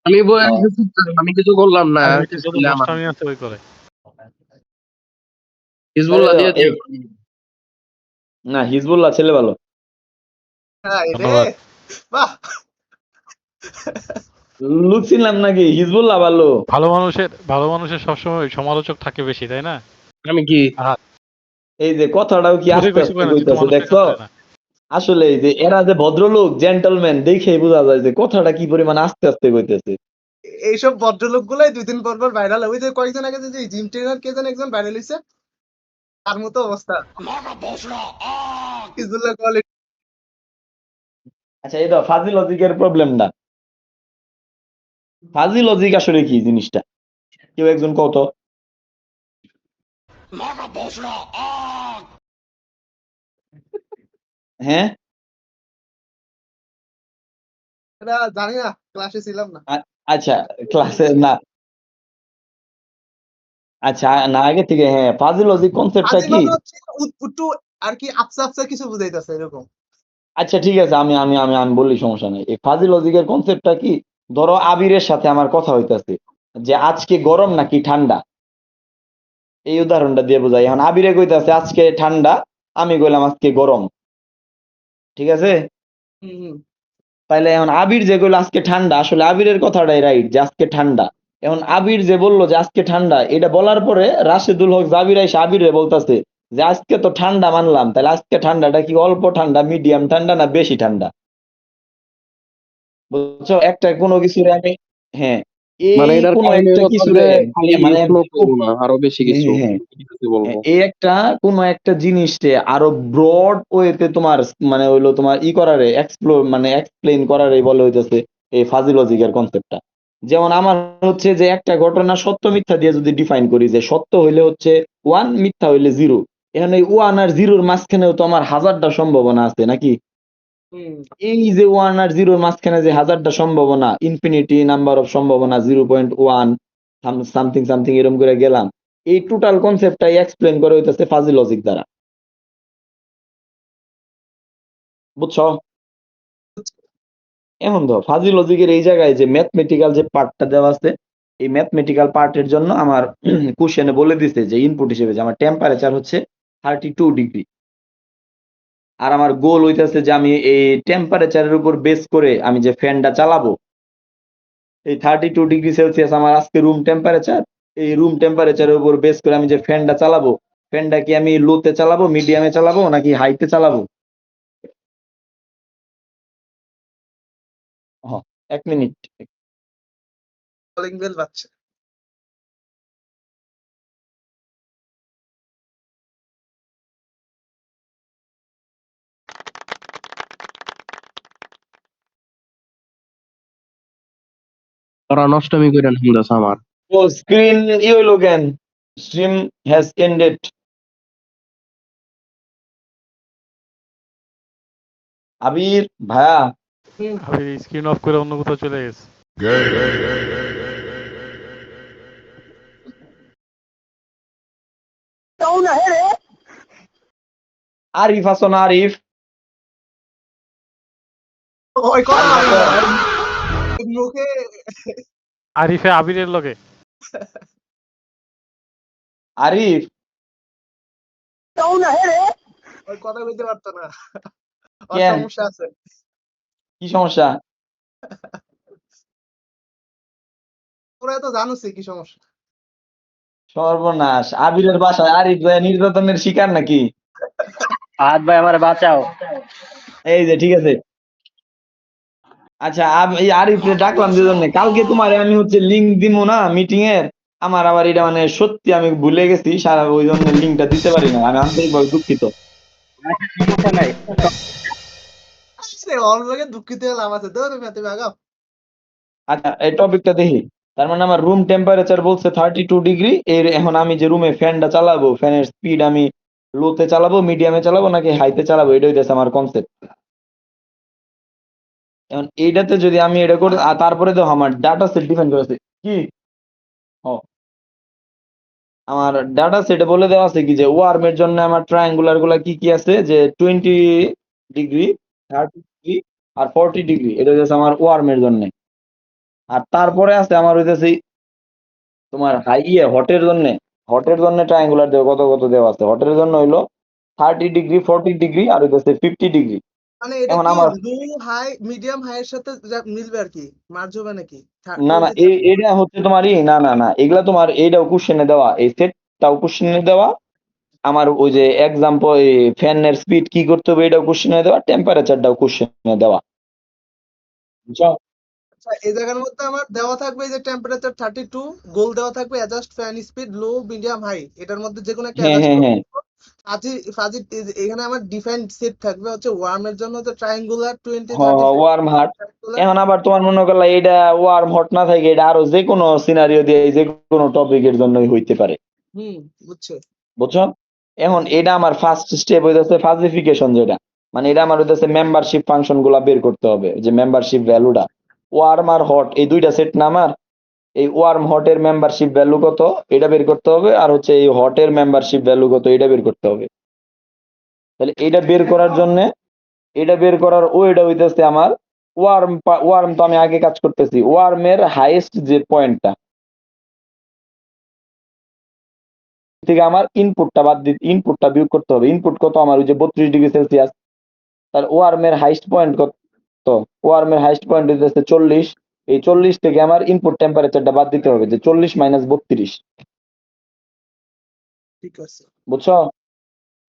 আমি বলে রেখেছি তো, আমি কিছু করলাম না, আর কিছু যত ছিল আমার নষ্টামি আছে ওই করে। হিজবুল্লাহ দিয়ে দিও। না, হিজবুল্লাহ ছেলে ভালো। হ্যাঁ রে, ধন্যবাদ। বাহ। লুকছিলাম নাকি? হিজবুল্লাহ ভালো। ভালো মানুষের সবসময় সমালোচক থাকে বেশি, তাই না? আমি কি এই যে কথাটাও কি তোরে আস্তে কইছি আস্তে কয় না, তুই তো কইতাছে, মানুষের দেখছো? কাছে না। আসলে এই যে এরা যে ভদ্রলোক জেন্টলম্যান দেখেই বোঝা যায় যে কথাটা কি পরিমাণ আস্তে আস্তে কইতেছে। এইসব ভদ্রলোক গুলাই 2 দিন পর পর ভাইরাল হয়। ওই যে কয়েকদিন আগে যে জিম ট্রেনার কে যেন একজন ভাইরাল হয়েছে, তার মতো অবস্থা হিজবুল্লাহ কোয়ালিটি। আচ্ছা, এই তো ফাজি লজিকের প্রবলেমটা। ফাজি লজিক আসলে কি জিনিসটা? কেউ একজন কত? হ্যাঁ, এটা জানি না, ক্লাসে ছিলাম না। আচ্ছা ক্লাসে না, আচ্ছা না আগে থেকে, হ্যাঁ ফাজি লজিক কনসেপ্টটা আজি কি? মানে হচ্ছে একটু আর কি আফসা আফসা কিছু বুঝাইতেছে এরকম। আচ্ছা ঠিক আছে, আমি বললি সমস্যা নেই। এই ফাজি লজিকের কনসেপ্টটা কি? ধরো আবিরের সাথে আমার কথা হইতাছে যে আজকে গরম নাকি ঠান্ডা, এই উদাহরণটা দিয়ে বোঝাই। এখন আবিরে কইতাছে আজকে ঠান্ডা, আমি কইলাম আজকে গরম, ঠিক আছে? হুম হুম তাইলে এখন আবির যে কইলো আজকে ঠান্ডা, আসলে আবিরের কথাটাই রাইট যে আজকে ঠান্ডা। এখন আবির যে বললো যে আজকে ঠান্ডা, এটা বলার পরে রাশেদুল হক জাবির এসে আবিরে বলতাছে যে আজকে তো ঠান্ডা মানলাম, তাহলে আজকে ঠান্ডাটা কি অল্প ঠান্ডা, মিডিয়াম ঠান্ডা না বেশি ঠান্ডা? বুঝছো? একটা কোনো কিছুরে আমি, হ্যাঁ মানে এই এটার কোনো কারণে একটা হচ্ছে কিছুরে, যে খালি মানে ফ্লো খুব, করবো না, আরো বেশি কিছু হ্যাঁ কিছু বলবো। এই একটা কোনো একটা জিনিসে আরো ব্রড ওয়েতে তোমার মানে হইলো তোমার করারে এক্সপ্লোর মানে এক্সপ্লেইন করারে বলে হইতেছে এই ফাজি লজিকের কনসেপ্টটা। যেমন আমার হচ্ছে যে একটা ঘটনা সত্য মিথ্যা দিয়ে যদি ডিফাইন করি, যে সত্য হইলে হচ্ছে 1, মিথ্যা হইলে 0, এখানে 1 আর 0-র মাঝখানেও তো আমার হাজারটা সম্ভাবনা আছে নাকি? হুম এই যে 1 আর 0 এর মাঝখানে যে হাজারটা সম্ভাবনা, ইনফিনিটি নাম্বার অফ সম্ভাবনা 0.1 সামথিং সামথিং এরকম করে গেলাম। এই টোটাল কনসেপ্টটাই এক্সপ্লেন করে হইতেছে ফাজি লজিক দ্বারা। বুঝছো? এখন ধর ফাজি লজিকের এই জায়গায় যে ম্যাথমেটিক্যাল যে পার্টটা দেওয়া আছে, এই ম্যাথমেটিক্যাল পার্টের জন্য আমার কোশ্চেনে বলে দিছে যে ইনপুট হিসেবে যে আমার টেম্পারেচার হচ্ছে 32 ডিগ্রি। আর আমার গোল হইতেছে যে আমি এই টেম্পারেচারের উপর বেস করে আমি যে ফ্যানটা চালাবো, এই 32 ডিগ্রি সেলসিয়াস আমার আজকে রুম টেম্পারেচার। এই রুম টেম্পারেচারের উপর বেস করে আমি যে ফ্যানটা চালাবো, ফ্যানটা কি আমি লোতে চালাবো, মিডিয়ামে চালাবো নাকি হাইতে চালাবো? হ্যাঁ, 1 মিনিট। কলিং বেল বাজছে। ওরা নষ্টমি করে নিতেছে আমার। ও স্ক্রিন ই হইলো কেন? Stream has ended. আবির ভাইয়া, আমি স্ক্রিন অফ করে অন্য কোথাও চলে গেছে। আরিফ আছো না? আরিফ ওই কথা আরিফ বলে আছো? না, মুখে আরিফে আবিরের লগে আরিফ ওই কথা বলতে পারতো না, ওর কেন? সমস্যা আছে। কি সমস্যা? তোরা তো জানোসই কি সমস্যা। সর্বনাশ! আবিরের বাসায় আরিফ ভাই নির্যাতনের শিকার নাকি? ফাহাদ ভাই আমার বাঁচাও। এই যে ঠিক আছে। আচ্ছা, এই আরিফরে ডাকলাম যে জন্য, কালকে তোমারে আমি হচ্ছে লিংক দিমু না মিটিং এর, আমার আবার এটা মানে সত্যি আমি ভুলে গেছি, সারা ওই জন্য লিংকটা দিতে পারি না, আমি আন্তরিকভাবে দুঃখিত। আচ্ছা, সমস্যা নাই। সে ওর লগে দুঃখিত হয়ে লাভ আছে, ধর মেতে ভাগাও। আচ্ছা, এই টপিকটা দেখি। তার মানে আমার রুম টেম্পারেচার বলছে 32 ডিগ্রি। এর এখন আমি যে রুমে ফ্যানটা চালাবো, ফ্যানের স্পিড আমি লোতে চালাবো, মিডিয়ামে চালাবো নাকি হাইতে চালাবো, এটা হইতেছে আমার কনসেপ্ট। এখন এইটাতে যদি আমি এটা করে তারপরে তো আমার ডাটা সেট ডিফাইন করেছে কি, ও আমার ডাটা সেটে বলে দেওয়া আছে কি যে ওয়ার্মের জন্য আমার ট্রায়াঙ্গুলার গুলা কি কি আছে, যে 20 ডিগ্রি, 30 ডিগ্রি আর 40 ডিগ্রি, এটা হচ্ছে আমার ওয়ার্মের জন্য। আর তারপরে আছে আমার হইতেছে তোমার হটের জন্য ট্রায়াঙ্গুলার দেওয়া কত কত দেওয়া আছে। হটের জন্য হইলো 30 ডিগ্রি, 40 ডিগ্রি আর হইতেছে 50 ডিগ্রি। মানে এটা এখন কি আমার লো হাই মিডিয়াম হাই এর সাথে মিলবে আর কি, মার্জ হবে নাকি? না না 20 এটা হচ্ছে তোমার না না না, এগুলা তোমার এইটাও কোশ্চেনে দেওয়া, এই সেটটাও কোশ্চেনে দেওয়া। আমার ওই যে এক্সাম্পল ফ্যানের স্পিড কি করতে হবে এটাও কোশ্চেনে দেওয়া, টেম্পারেচারটাও কোশ্চেনে দেওয়া। বুঝছো? আচ্ছা, এই জায়গার মধ্যে আমার দেওয়া থাকবে এই যে টেম্পারেচার 32, গোল দেওয়া থাকবে adjust fan speed low medium high, এটার মধ্যে যে কোনো একটা হ্যাঁ অ্যাডজাস্ট হ্যাঁ করে হ্যাঁ দিব। ফাজি ফাজি এখানে আমার ডিফাইন্ড সেট থাকবে হচ্ছে ওয়ার্মের জন্য হচ্ছে ট্রায়াঙ্গুলার 20 30 ওয়ার্ম হার্ট। ট্রায়াঙ্গুলার। এখন আবার তোমার মনে করলা এটা ওয়ার্ম হট না থাকে, এটা আরো যে কোনো সিনারিও দিয়ে যে কোনো টপিকের জন্যই হইতে পারে। হুম, বুঝছে। বুঝছো? এখন এটা আমার ফার্স্ট স্টেপ হইতেছে ফাজিফিকেশন, যেটা মানে এটা আমার হইতেছে মেম্বারশিপ ফাংশন গুলা বের করতে হবে, যে মেম্বারশিপ ভ্যালুটা ওয়ার্ম আর হট এই দুইটা সেট না আমার, এই ওয়ার্ম হটের মেম্বারশিপ ভ্যালু কত এটা বের করতে হবে, আর হচ্ছে এই হটের মেম্বারশিপ ভ্যালু কত এটা বের করতে হবে। তাহলে এটা বের করার জন্য, এটা বের করার ওইটা হইতেছে আমার ওয়ার্ম তো আমি আগে কাজ করতেছি, ওয়ার্মের হাইয়েস্ট যে পয়েন্টটা থেকে আমার ইনপুটটা বাদ দিতে, ইনপুটটা বিয়োগ করতে হবে। ইনপুট কত আমার, ওই যে 32 ডিগ্রি সেলসিয়াস। তার ওয়ার্মের হাইস্ট পয়েন্ট কত? ওয়ার্মের হাইস্ট পয়েন্ট হইতেছে 40। এই 40 থেকে আমার ইনপুট টেম্পারেচারটা বাদ দিতে হবে, যে 40 মাইনাস 32। ঠিক আছে। বুঝছো?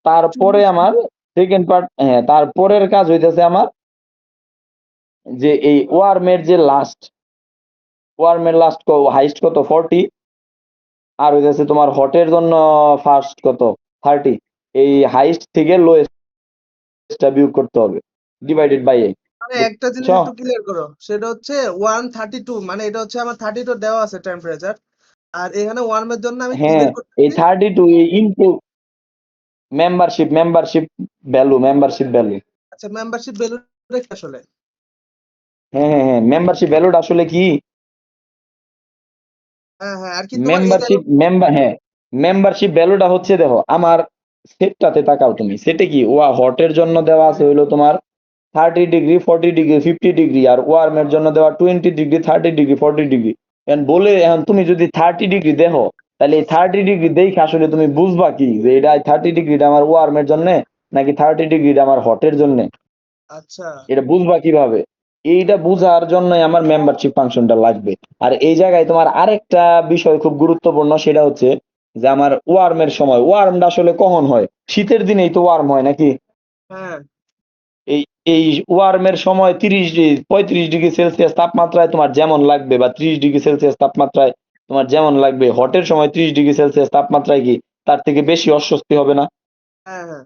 তারপরে আমার সেকেন্ড পার্ট, হ্যাঁ তারপরের কাজ হইতেছে আমার যে এই ওয়ার্মের লাস্ট হাইস্ট কত 40, আর হইতেছে তোমার হটের জন্য ফার্স্ট কত 30। এই হাইস্ট থেকে লোয়েস্টটা বিয়োগ করতে হবে, ডিভাইডেড বাই এ। মানে একটা জিনিস বুঝছো? একটু ক্লিয়ার করো, সেটা হচ্ছে 132, মানে এটা হচ্ছে আমার 32 দেওয়া আছে টেম্পারেচার, আর এখানে ওয়ার্মের জন্য আমি কি হ্যাঁ, বের এই করতেছি? 32 ইনপুট মেম্বারশিপ ভ্যালু। আচ্ছা, মেম্বারশিপ ভ্যালু এটা কি আসলে? হ্যাঁ, মেম্বারশিপ ভ্যালুটা আসলে কি? হ্যাঁ, আর কি তোমার এই গেল মেম্বারশিপ ভ্যালুটা হচ্ছে, দেখো আমার সেটটাতে তাকাও তুমি, সেটে কি হটের জন্য দেওয়া আছে হইলো তোমার 30 ডিগ্রি, 40 ডিগ্রি, 50 ডিগ্রি, আর ওয়ার্মের জন্য দেওয়া 20 ডিগ্রি, 30 ডিগ্রি, 40 ডিগ্রি। এখন তুমি যদি 30 ডিগ্রি দেখো, তাহলে এই 30 ডিগ্রি দেখে আসলে তুমি বুঝবা কি যে এটা 30 ডিগ্রিটা আমার ওয়ার্মের জন্য নাকি 30 ডিগ্রিটা আমার হটের জন্য? আচ্ছা এটা বুঝবা কিভাবে? এইটা বুঝার জন্যই আমার মেম্বারশিপ ফাংশনটা লাগবে। আর এই জায়গায় তোমার আরেকটা বিষয় খুব গুরুত্বপূর্ণ, সেটা হচ্ছে যে আমার ওয়ার্মের সময়, ওয়ার্মটা আসলে কখন হয়? শীতের দিনেই তো ওয়ার্ম হয় নাকি? হ্যাঁ এই এই ওয়ার্মের সময় 35 ডিগ্রি সেলসিয়াস তাপমাত্রায় তোমার যেমন লাগবে, বা 30 ডিগ্রি সেলসিয়াস তাপমাত্রায় তোমার যেমন লাগবে, হটের সময় 30 ডিগ্রি সেলসিয়াস তাপমাত্রায় কি তার থেকে বেশি অস্বস্তি হবে না? হ্যাঁ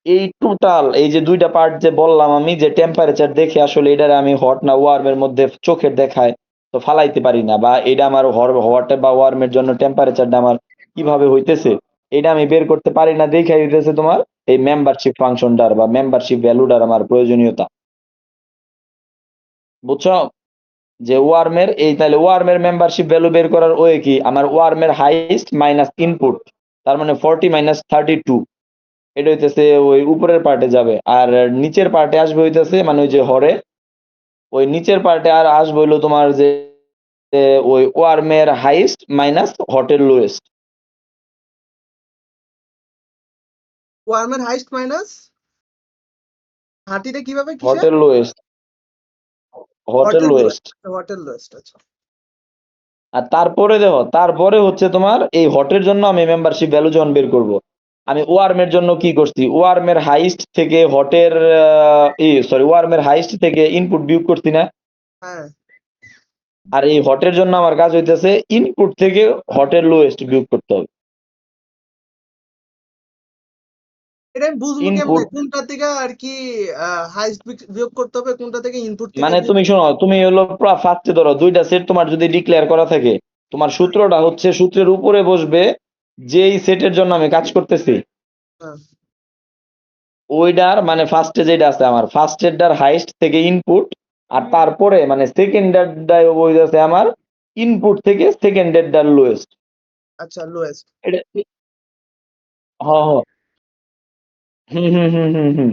এই টোটাল এই যে দুইটা পার্ট যে বললাম আমি, যে টেম্পারেচার দেখে আসলে এটারে আমি হট না ওয়ার্মের মধ্যে চোখের দেখায় তো ফালাইতে পারি না, বা এটা আমার হট বা ওয়ার্মের জন্য টেম্পারেচারটা আমার কিভাবে হইতেছে এটা আমি বের করতে পারি না, দেখে হইতেছে তোমার এই মেম্বারশিপ ফাংশনটার বা মেম্বারশিপ ভ্যালুটার আমার প্রয়োজনীয়তা। বুঝছো? যে ওয়ার্মের এই, তাহলে ওয়ার্মের মেম্বারশিপ ভ্যালু বের করার ওয়ে কি? আমার ওয়ার্মের হাইস্ট মাইনাস ইনপুট, তার মানে 40 মাইনাস 32, এটা হইতেছে ওই উপরের পার্টে যাবে, আর নিচের পার্টে আসবে হইতেছে মানে ওই যে হরে, ওই নিচের পার্টে আর আসবে হইলো তোমার যে ওই ওয়ার্মের হাইস্ট মাইনাস হটের লোয়েস্ট। ওয়ার্মের হাইস্ট মাইনাস 30টা কিভাবে কিসে? হটের লোয়েস্ট, হটের hotel lowest. Lowest, hotel lowest. আচ্ছা আর তারপরে দেখো, তারপরে হচ্ছে তোমার এই হটের জন্য আমি মেম্বারশিপ ভ্যালু যখন বের করব, আমি ওয়ার্মের জন্য কি করছি? ওয়ার্মের হাইস্ট থেকে হটের ওয়ার্মের হাইস্ট থেকে ইনপুট বিয়োগ করছি না? হ্যাঁ, আর এই হটের জন্য আমার কাজ হইতেছে ইনপুট থেকে হটের লোয়েস্ট বিয়োগ করতে হবে। এটা আমি বুঝবো কেমনে ইনপুট কোনটা থেকে আর কি হাইস্ট বিয়োগ করতে হবে, কোনটা থেকে ইনপুট থেকে মানে তুমি শোনো, তুমি হলো ফার্স্টে ধরো দুইটা সেট তোমার যদি ডিক্লেয়ার করা থাকে, তোমার সূত্রটা হচ্ছে সূত্রের উপরে বসবে যেই সেটের জন্য আমি কাজ করতেছি হ্যাঁ, ওইটার, মানে ফার্স্টে যেটা আছে আমার ফার্স্টেরটার হাইস্ট থেকে ইনপুট, আর তারপরে মানে সেকেন্ডারটায় বইতেছে আমার ইনপুট থেকে সেকেন্ডারটার লোয়েস্ট। আচ্ছা লোয়েস্ট। এটা হ্যাঁ হ্যাঁ, হুম।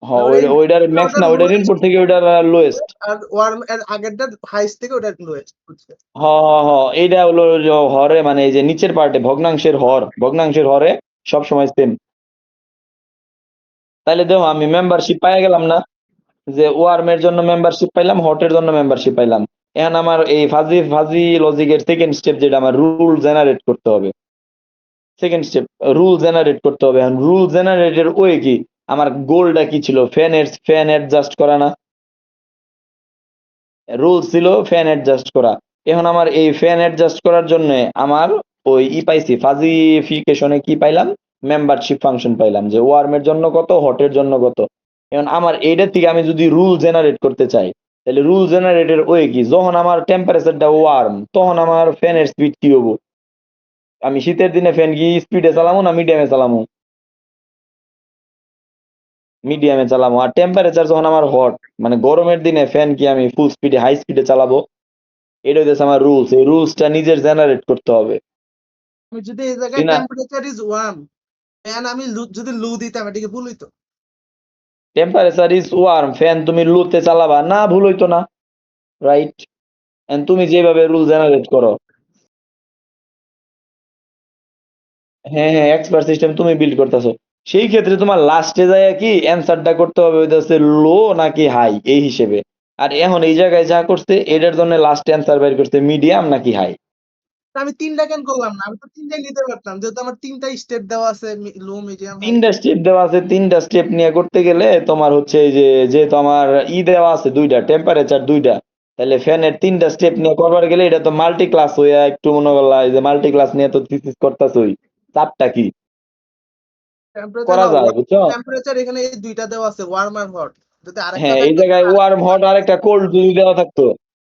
হ্যাঁ, ওটা ওইটার ম্যাক্স ওটার না, ওইটার লোয়েস্ট, ইনপুট থেকে ওইটার লোয়েস্ট। আর ওয়ার্ম এর আগেরটা হাইস্ট থেকে ওটা লোয়েস্ট। বুঝছে? হ্যাঁ, এইটা হলো যে হরে, মানে এই যে নিচের পার্টে ভগ্নাংশের হরে সব সময় সেম। তাইলে দেখো আমি মেম্বারশিপ পাই গেলাম না, যে ওয়ার্মের জন্য মেম্বারশিপ পাইলাম, হটের জন্য মেম্বারশিপ পাইলাম। এখন আমার এই ফাজি ফাজি লজিকের সেকেন্ড স্টেপ যেটা, আমার রুল জেনারেট করতে হবে। সেকেন্ড স্টেপ রুল জেনারেট করতে হবে। এখন রুল জেনারেটের ওয়ে কি? আমার গোলটা কি ছিল? ফ্যান অ্যাডজাস্ট করা না? রুল ছিল ফ্যান অ্যাডজাস্ট করা। এখন আমার এই ফ্যান অ্যাডজাস্ট করার জন্য আমার ওই পাইছি ফাজিফিকেশনে কি পাইলাম? মেম্বারশিপ ফাংশন পাইলাম, যে ওয়ার্মের জন্য কত, হটের জন্য কত। এখন আমার এইটার থেকে আমি যদি রুল জেনারেট করতে চাই, তাহলে রুল জেনারেটের ওয়ে কি? যখন আমার টেম্পারেচারটা ওয়ার্ম, তখন আমার ফ্যানের স্পিড কি হবো? আমি শীতের দিনে ফ্যান কি স্পিডে চালামো না মিডিয়ামে চালামো? মিডিয়ামে চালামো। আর টেম্পারেচার যখন আমার হট, মানে গরমের দিনে ফ্যান কি আমি ফুল স্পিডে হাই স্পিডে চালাবো? এটা হচ্ছে আমার রুলস, এই রুলসটা নিজের জেনারেট করতে হবে। আমি যদি এই ঠিক জায়গায় না? টেম্পারেচার ইজ ওয়ার্ম, ফ্যান আমি যদি লু দিতাম এটাকে ভুল হইতো। টেম্পারেচার ইজ ওয়ার্ম, ফ্যান তুমি লুতে চালাবা না, ভুল হইতো না। রাইট। এন্ড তুমি যেভাবে রুল জেনারেট করো, হ্যাঁ, এক্সপার্ট সিস্টেম তুমি বিল্ড করতেছো, সেই ক্ষেত্রে তোমার লাস্টে যায় কি অ্যান্সারটা করতে হবে হইতাছে লো নাকি হাই এই হিসেবে। আর এখন এই জায়গায় যা করছে এটার জন্য লাস্ট অ্যান্সার বের করছে মিডিয়াম নাকি হাই। তা আমি তিনটা কেন করলাম না? আমি তো তিনটাই নিতে পারতাম, যেহেতু আমার তিনটা স্টেপ দেওয়া আছে, লো মিডিয়াম হাই। তিনটা স্টেপ দেওয়া আছে, তিনটা স্টেপ নিয়ে করতে গেলে তোমার হচ্ছে এই যে, যেহেতু আমার দেওয়া আছে দুইটা, টেম্পারেচার দুইটা, তাহলে ফ্যানের তিনটা স্টেপ নিয়ে করবার গেলে এটা তো মাল্টি ক্লাস হইয়া একটু মনে করলা এই যে মাল্টি ক্লাস নিয়ে তো থিসিস করতেছই, চাপটা কি টেম্পারেচার করা না, যায়? বুঝছো? টেম্পারেচার এখানে এই দুইটা দেওয়া আছে, ওয়ার্ম আর হট। যদি আরেকটা হ্যাঁ, এই থাকতো জায়গায় ওয়ার্ম হট আর একটা কোল্ড যদি দেওয়া থাকতো,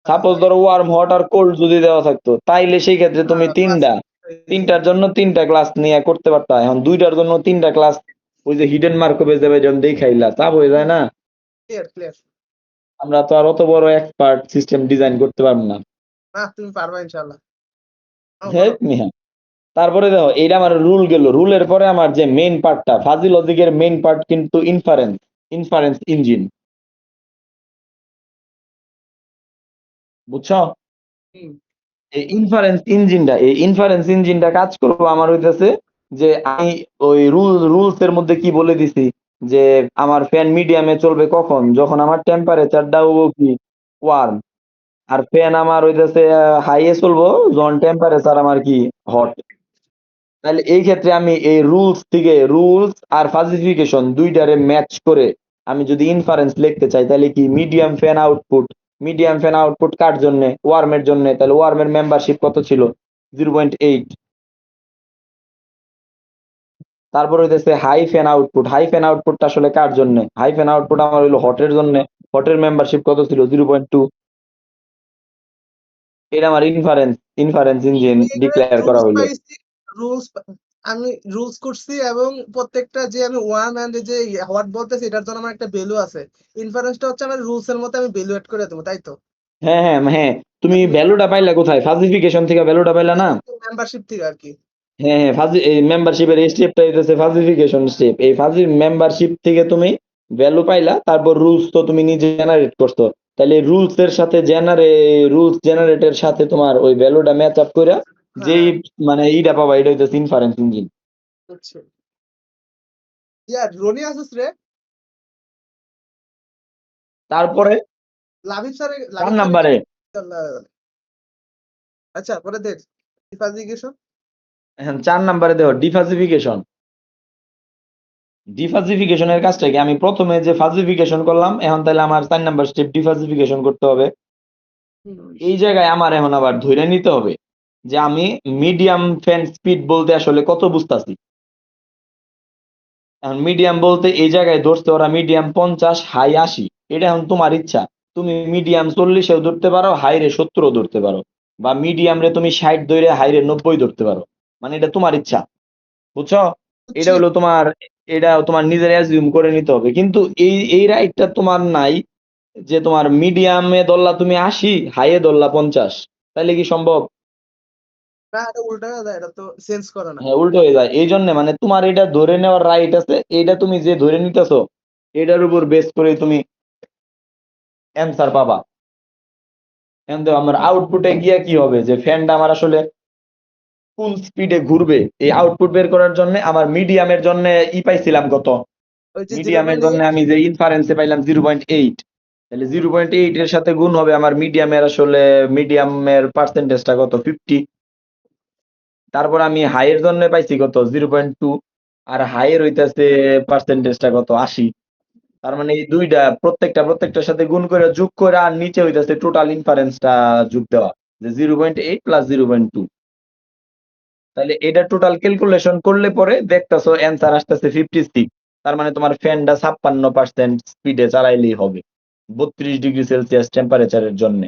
সাপোজ ধরো ওয়ার্ম হট আর কোল্ড যদি দেওয়া থাকতো, তাইলে সেই ক্ষেত্রে তুমি তিনটা, তিনটার জন্য তিনটা ক্লাস নিয়ে করতে পারতা, এখন দুইটার জন্য তিনটা ক্লাস ওই যে হিডেন মার্ক হবে যাবে যখন দেখাইলা চাপ হয়ে যায় না। Clear clear. আমরা তো আর অত বড় এক্সপার্ট সিস্টেম ডিজাইন করতে পারবো না। না তুমি পারবা ইনশাআল্লাহ। হ্যাঁ মিহা। তারপরে দেখো এইটা আমার রুল গেল, রুলের পরে আমার যে মেইন পার্টটা ফাজি লজিকের মেইন পার্ট কিন্তু ইনফারেন্স ইঞ্জিন, বুঝছো? এই ইনফারেন্স ইঞ্জিনটা কাজ করবো আমার হইতেছে যে আমি ওই রুলস এর মধ্যে কি বলে দিছি যে আমার ফ্যান মিডিয়ামে চলবে কখন, যখন আমার টেম্পারেচারটা হবো কি ওয়ার্ম, আর ফ্যান আমার হইতেছে হাইয়ে চলবো যখন টেম্পারেচার আমার কি হট। তাহলে এই ক্ষেত্রে আমি এই রুলস আর ফাজিফিকেশন দুইটারে ম্যাচ করে আমি যদি ইনফারেন্স লিখতে চাই তাহলে কি মিডিয়াম ফ্যান আউটপুট কার জন্য, ওয়ার্মের জন্য, তাহলে ওয়ার্মের মেম্বারশিপ কত ছিল 0.8। তারপর হইতেছে হাই ফ্যান আউটপুটটা আসলে কার জন্য, হাই ফ্যান আউটপুট আমার হইলো হটের জন্য, হটের মেম্বারশিপ কত ছিল 0.2। এটা আমার ইনফারেন্স ইঞ্জিন আমি এখানে ডিক্লেয়ার করা রুলস হইলো। পাইছি, রুলস আমি রুলস করছি এবং প্রত্যেকটা যে আমি ওয়ার্ম এন্ড যে হোয়াট বলতেছি এটার জন্য আমার একটা ভ্যালু আছে। ইনফারেন্সটা হচ্ছে আমার রুলস এর মধ্যে আমি ভ্যালু এড করে দেবো, তাই তো? হ্যাঁ হ্যাঁ হ্যাঁ, তুমি ভ্যালুটা পাইলা কোথায়, ফাজিফিকেশন থেকে ভ্যালুটা পাইলা না? মেম্বারশিপ থেকে আর কি। হ্যাঁ হ্যাঁ, এই মেম্বারশিপের এই স্টেপটা হইতেছে ফাজিফিকেশন স্টেপ। এই ফাজি মেম্বারশিপ থেকে তুমি ভ্যালু পাইলা, তারপর রুলস তো তুমি নিজে জেনারেট করছো, তাহলে রুলস জেনারেটের সাথে তোমার ওই ভ্যালুটা ম্যাচ আপ করে যেই হ্যাঁ মানে এইটা পাবা, এটা হইতেছে ইনফারেন্স ইঞ্জিন। বুঝছি। রনি আসিস রে, তারপরে লাভিব স্যার 4 নাম্বারে, আচ্ছা পরে দেখ ডিফাজিকেশন। হ্যাঁ 4 নাম্বারে দেখো ডিফাজিফিকেশনের কাজটা কি, আমি প্রথমে যে ফাজিফিকেশন করলাম, এখন তাহলে আমার 4 নাম্বার স্টেপ ডিফাজিফিকেশন করতে হবে। এই জায়গায় আমার এখন আবার ধরে নিতে হবে যে আমি মিডিয়াম ফ্যান স্পিড বলতে আসলে কত বুঝতাছি। এখন মিডিয়াম বলতে এই জায়গায় ধরছে ওরা মিডিয়াম 50 হাই 80, এটা এখন তোমার ইচ্ছা, তুমি মিডিয়াম 40-এও ধরতে পারো, হাই রে 70-ও ধরতে পারো, বা মিডিয়াম রে তুমি 60 ধরে হাই রে 90 ধরতে পারো, মানে এটা তোমার ইচ্ছা, বুঝছো? এটা হলো তোমার, এটা তোমার নিজের অ্যাজিউম করে নিতে হবে, কিন্তু এই রাইটটা তোমার নাই যে তোমার মিডিয়ামে ধরলা তুমি 80, হাইয়ে ধরলা 50, তাইলে কি সম্ভব? না এটা উল্টা হয়ে যায়, এটা তো সেন্স করে না। হ্যাঁ উল্টো হয়ে যায়। এই জন্য মানে তোমার এটা ধরে নেওয়ার রাইট আছে, এটা তুমি যে ধরে নিতেছো এটার উপর বেস করে তুমি অ্যান্সার পাবা। এখন দেখো আমার আউটপুটে গিয়ে কি হবে যে ফ্যানটা আমার আসলে ফুল স্পিডে ঘুরবে, এই আউটপুট বের করার জন্য আমার মিডিয়ামের জন্য পাইছিলাম কত, ওই যে মিডিয়ামের জন্য আমি যে ইনফারেন্সে পাইলাম 0.8, তাহলে 0.8 এর সাথে গুণ হবে আমার মিডিয়ামের পার্সেন্টেজটা কত 50। তারপর আমি হাইয়ের জন্য পাইছি কত 0.2, আর হাইয়ের হইতাছে পার্সেন্টেজটা কত 80। তার মানে এই দুইটা প্রত্যেকটার সাথে গুণ করে যোগ করে আর নিচে হইতাছে টোটাল ইনফারেন্সটা যোগ দেওয়া, যে 0.8 প্লাস 0.2। তাহলে এটা টোটাল ক্যালকুলেশন করলে পরে দেখতেছো অ্যান্সার আসতেছে 56। তার মানে তোমার ফ্যানটা 56% স্পিডে চালাইলেই হবে 32°C টেম্পারেচারের জন্য।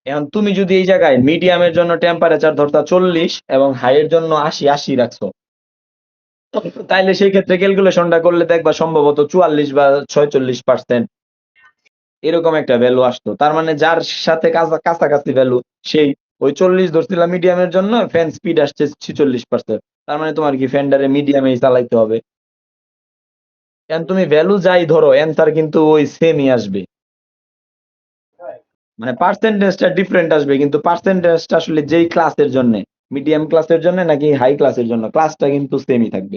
এখন তুমি যদি এই জায়গায় মিডিয়ামের জন্য টেম্পারেচার ধরতা 40 এবং হাইয়ের জন্য 80 রাখছো, তাইলে সেই ক্ষেত্রে ক্যালকুলেশনটা করলে দেখবা সম্ভবত 44 বা 46% এরকম একটা ভ্যালু আসতো। তার মানে যার সাথে কাছাকাছি ভ্যালু সেই, ওই 40 ধরছিলাম মিডিয়ামের জন্য, ফ্যান স্পিড আসছে 46%, তার মানে তোমার কি ফ্যানটারে মিডিয়ামেই চালাইতে হবে। এখন তুমি ভ্যালু যাই ধরো অ্যান্সার কিন্তু ওই সেমই আসবে, মানে পার্সেন্টেজটা ডিফারেন্ট আসবে, কিন্তু পার্সেন্টেজটা আসলে যেই ক্লাসের জন্য, মিডিয়াম ক্লাসের জন্য নাকি হাই ক্লাসের জন্য, ক্লাসটা কিন্তু সেমই থাকবে।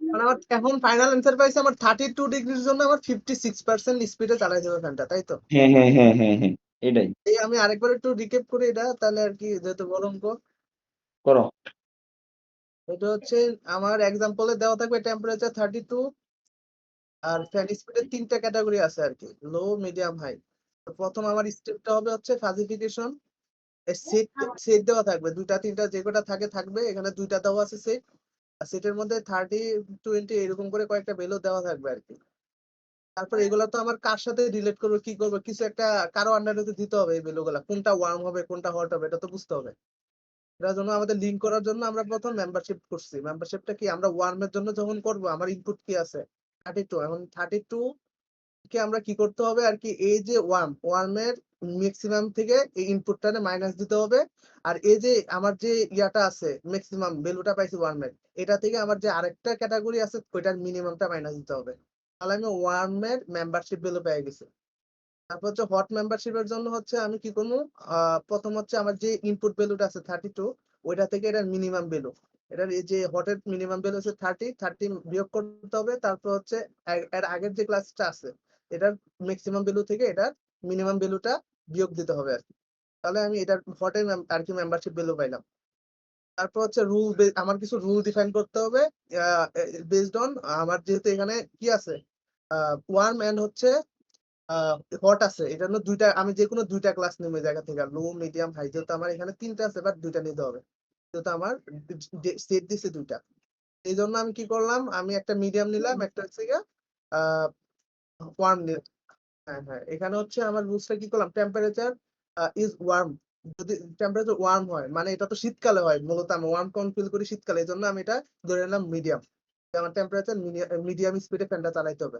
মানে আমার এখন ফাইনাল অ্যান্সার পাইছে আমার 32 ডিগ্রির জন্য আমার 56% স্পিডে চালাই যাবে ফ্যানটা, তাই তো? হ্যাঁ হ্যাঁ হ্যাঁ হ্যাঁ হ্যাঁ, এটাই এই আমি আরেকবার একটু রিক্যাপ করি এটা তাহলে আর কি, যেহেতু বড় অঙ্ক। করো। এটা হচ্ছে আমার এক্সাম্পলে দেওয়া থাকবে টেম্পারেচার 32 আর ফ্যান স্পিডের 3টা ক্যাটাগরি আছে আর কি, লো মিডিয়াম হাই। প্রথম আমার স্টেপটা হবে হচ্ছে ফাজিফিকেশন। সেট সেট দেওয়া থাকবে 2টা 3টা যে কটা থাকবে, এখানে 2টা দেওয়া আছে সেট, আর সেটের মধ্যে 30 20 এরকম করে কয়েকটা ভ্যালু দেওয়া থাকবে আর কি। তারপর এগুলা তো আমার কার সাথে রিলেট করবো কি করবো কিছু একটা কারো আন্ডারে তো দিতে হবে, এই ভ্যালুগুলা কোনটা ওয়ার্ম হবে কোনটা হট হবে এটা তো বুঝতে হবে। এটার জন্য আমাদের লিঙ্ক করার জন্য আমরা প্রথম মেম্বারশিপ করছি। মেম্বারশিপটা কি আমরা ওয়ার্মের জন্য যখন করব, আমার ইনপুট কি আছে 32, এখন 32 কে আমরা কি করতে হবে আর কি, এই যে ওয়ার্মের ম্যাক্সিমাম থেকে এই ইনপুটটাকে মাইনাস দিতে হবে। আর এই যে আমার যে ইয়াটা আছে ম্যাক্সিমাম ভ্যালুটা পাইছি ওয়ার্মের, এটা থেকে আমার যে আরেকটা ক্যাটাগরি আছে ওইটার মিনিমামটা মাইনাস দিতে হবে। তাহলে আমি ওয়ার্মের মেম্বারশিপ ভ্যালু পেয়ে গেছি। তারপর হচ্ছে হট মেম্বারশিপের জন্য হচ্ছে আমি কি করবো, প্রথম হচ্ছে আমার যে ইনপুট ভ্যালুটা আছে 32, ওইটা থেকে এটার মিনিমাম ভ্যালু, এটার এই যে হটের মিনিমাম ভ্যালু হচ্ছে 30 বিয়োগ করতে হবে। তারপর হচ্ছে এর আগের যে ক্লাসটা আছে এটার ম্যাক্সিমাম ভ্যালু থেকে এটার মিনিমাম ভ্যালুটা বিয়োগ দিতে হবে আর কি। তাহলে আমি এটার হটের আর কি মেম্বারশিপ ভ্যালু পাইলাম। তারপর হচ্ছে আমার কিছু রুল ডিফাইন করতে হবে বেসড অন আমার যেহেতু এখানে কি আছে ওয়ার্ম এন্ড হচ্ছে হট আছে, এটা জন্য দুইটা, আমি যে কোনো দুইটা ক্লাস নেব এই জায়গা থেকে, লো মিডিয়াম হাই, যেহেতু আমার এখানে তিনটা আছে বাট দুইটা নিতে হবে, যেহেতু আমার সেট দিছে দুইটা। এই জন্য আমি কি করলাম, আমি একটা মিডিয়াম নিলাম, একটা হচ্ছে ওয়ার্ম নিলাম। হ্যাঁ হ্যাঁ, এখানে হচ্ছে আমার রুলসটা কি করলাম, টেম্পারেচার ইজ ওয়ার্ম, যদি টেম্পারেচার ওয়ার্ম হয় মানে এটা তো শীতকালে হয়, মূলত আমি ওয়ার্ম কাউন্ট ফিল করি শীতকালে, এই জন্য আমি এটা ধরে নিলাম মিডিয়াম। আমার টেম্পারেচার মিডিয়াম স্পিডে ফ্যানটা চালাইতে হবে,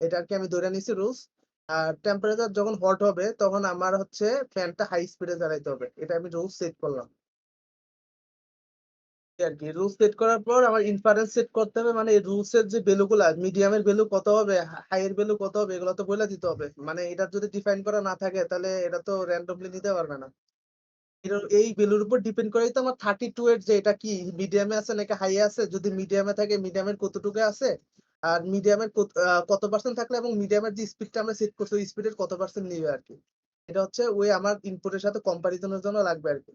এটা আর কি আমি ধরে নিছি রুলস। আর টেম্পারেচার যখন হট হবে তখন আমার হচ্ছে ফ্যানটা হাই স্পিডে চালাইতে হবে, এটা আমি রুলস সেট করলাম। এই আর কি রুলস সেট করার পর আমার ইনফারেন্স সেট করতে হবে, মানে রুলস এর যে ভ্যালু গুলা, মিডিয়ামের ভ্যালু কত হবে, হাই এর ভ্যালু কত হবে, এগুলো তো বলে দিতে হবে। মানে এটা যদি ডিফাইন করা না থাকে তাহলে এটা তো র্যান্ডমলি নিতে পারবে না। এই ভ্যালুর উপর ডিপেন্ড করেই তো আমার 32 এর যে এটা কি মিডিয়ামে আছে নাকি হাই আছে, যদি মিডিয়ামে থাকে মিডিয়ামের কতটুকু আছে, আর মিডিয়ামের কত পার্সেন্ট থাকলে এবং মিডিয়ামের যে স্পিডটা আমরা সেট করছি ওই স্পিডের কত পার্সেন্ট নিবে আর কি। এটা হচ্ছে ওই আমার ইনপুটের সাথে কম্পারিজনের জন্য লাগবে আর কি।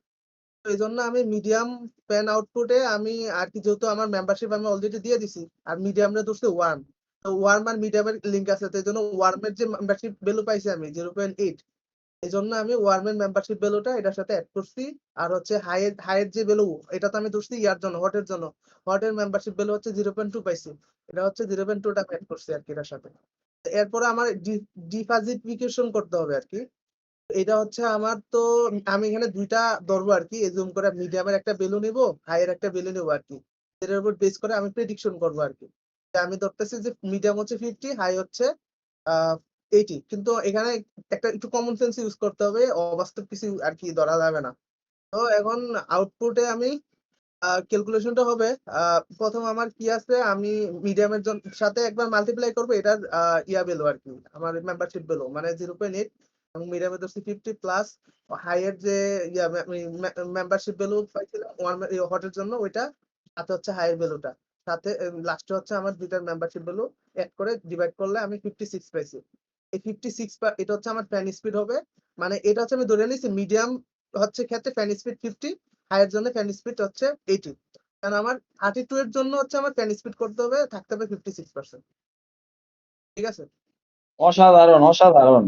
তো এই জন্য আমি মিডিয়াম ফ্যান আউটপুটে আমি আর কি, যেহেতু আমার মেম্বারশিপ আমি অলরেডি দিয়ে দিছি আর মিডিয়ামে ধরছি ওয়ার্ম, তো ওয়ার্ম আর মিডিয়ামের লিঙ্ক আছে, তো এই জন্য ওয়ার্মের যে মেম্বারশিপ ভ্যালু পাইছি আমি 0.8, এই জন্য আমি ওয়ার্মের মেম্বারশিপ ভ্যালুটা এটার সাথে অ্যাড করছি। আর হচ্ছে হাইয়ের যে ভ্যালু এটা তো আমি ধরছি ইয়ার জন্য, হটের জন্য, হটের মেম্বারশিপ ভ্যালু হচ্ছে 0.2 পাইছি, এটা হচ্ছে 0.2টা অ্যাড করছি আর কি এটার সাথে। এরপরে আমার ডিফাজিফিকেশন করতে হবে আর কি। এটা হচ্ছে আমার তো, আমি এখানে দুইটা ধরবো আর কি, এজুম করে মিডিয়ামের একটা ভ্যালু নিব, হাইয়ের একটা ভ্যালু নিব আর কি, এটার উপর বেস করে আমি প্রেডিকশন করবো আর কি। আমি ধরতেছি যে মিডিয়াম হচ্ছে 50, হাই হচ্ছে 80, কিন্তু এখানে একটা একটু কমন সেন্স ইউজ করতে হবে, অবাস্তব কিছু আর কি ধরা যাবে না। তো এখন আউটপুটে আমি ক্যালকুলেশনটা হবে, প্রথম আমার কি আছে, আমি মিডিয়ামের সাথে একবার মাল্টিপ্লাই করবো এটার ইয়া ভ্যালু আর কি, আমার মেম্বারশিপ ভ্যালু মানে 0.8, এবং মিডিয়ামে ধরছি 50 প্লাস হাইয়ের যে ইয়া মেম্বারশিপ ভ্যালু পাইছিলাম হটের জন্য ওইটা, সাথে হচ্ছে হাইয়ের ভ্যালুটা, সাথে লাস্টে হচ্ছে আমার দুইটার মেম্বারশিপ ভ্যালু অ্যাড করে ডিভাইড করলে আমি 56 পাইছি। এই 56 এটা হচ্ছে আমার ফ্যান স্পিড হবে, মানে এটা হচ্ছে আমি ধরে নিয়েছি মিডিয়াম হচ্ছে ক্ষেত্রে ফ্যান স্পিড 50, হাইয়ের জন্য ফ্যান স্পিড হচ্ছে 80, কারণ আমার 32 এর জন্য হচ্ছে আমার ফ্যান স্পিড করতে হবে থাকতে হবে 56%। ঠিক আছে? অসাধারণ অসাধারণ।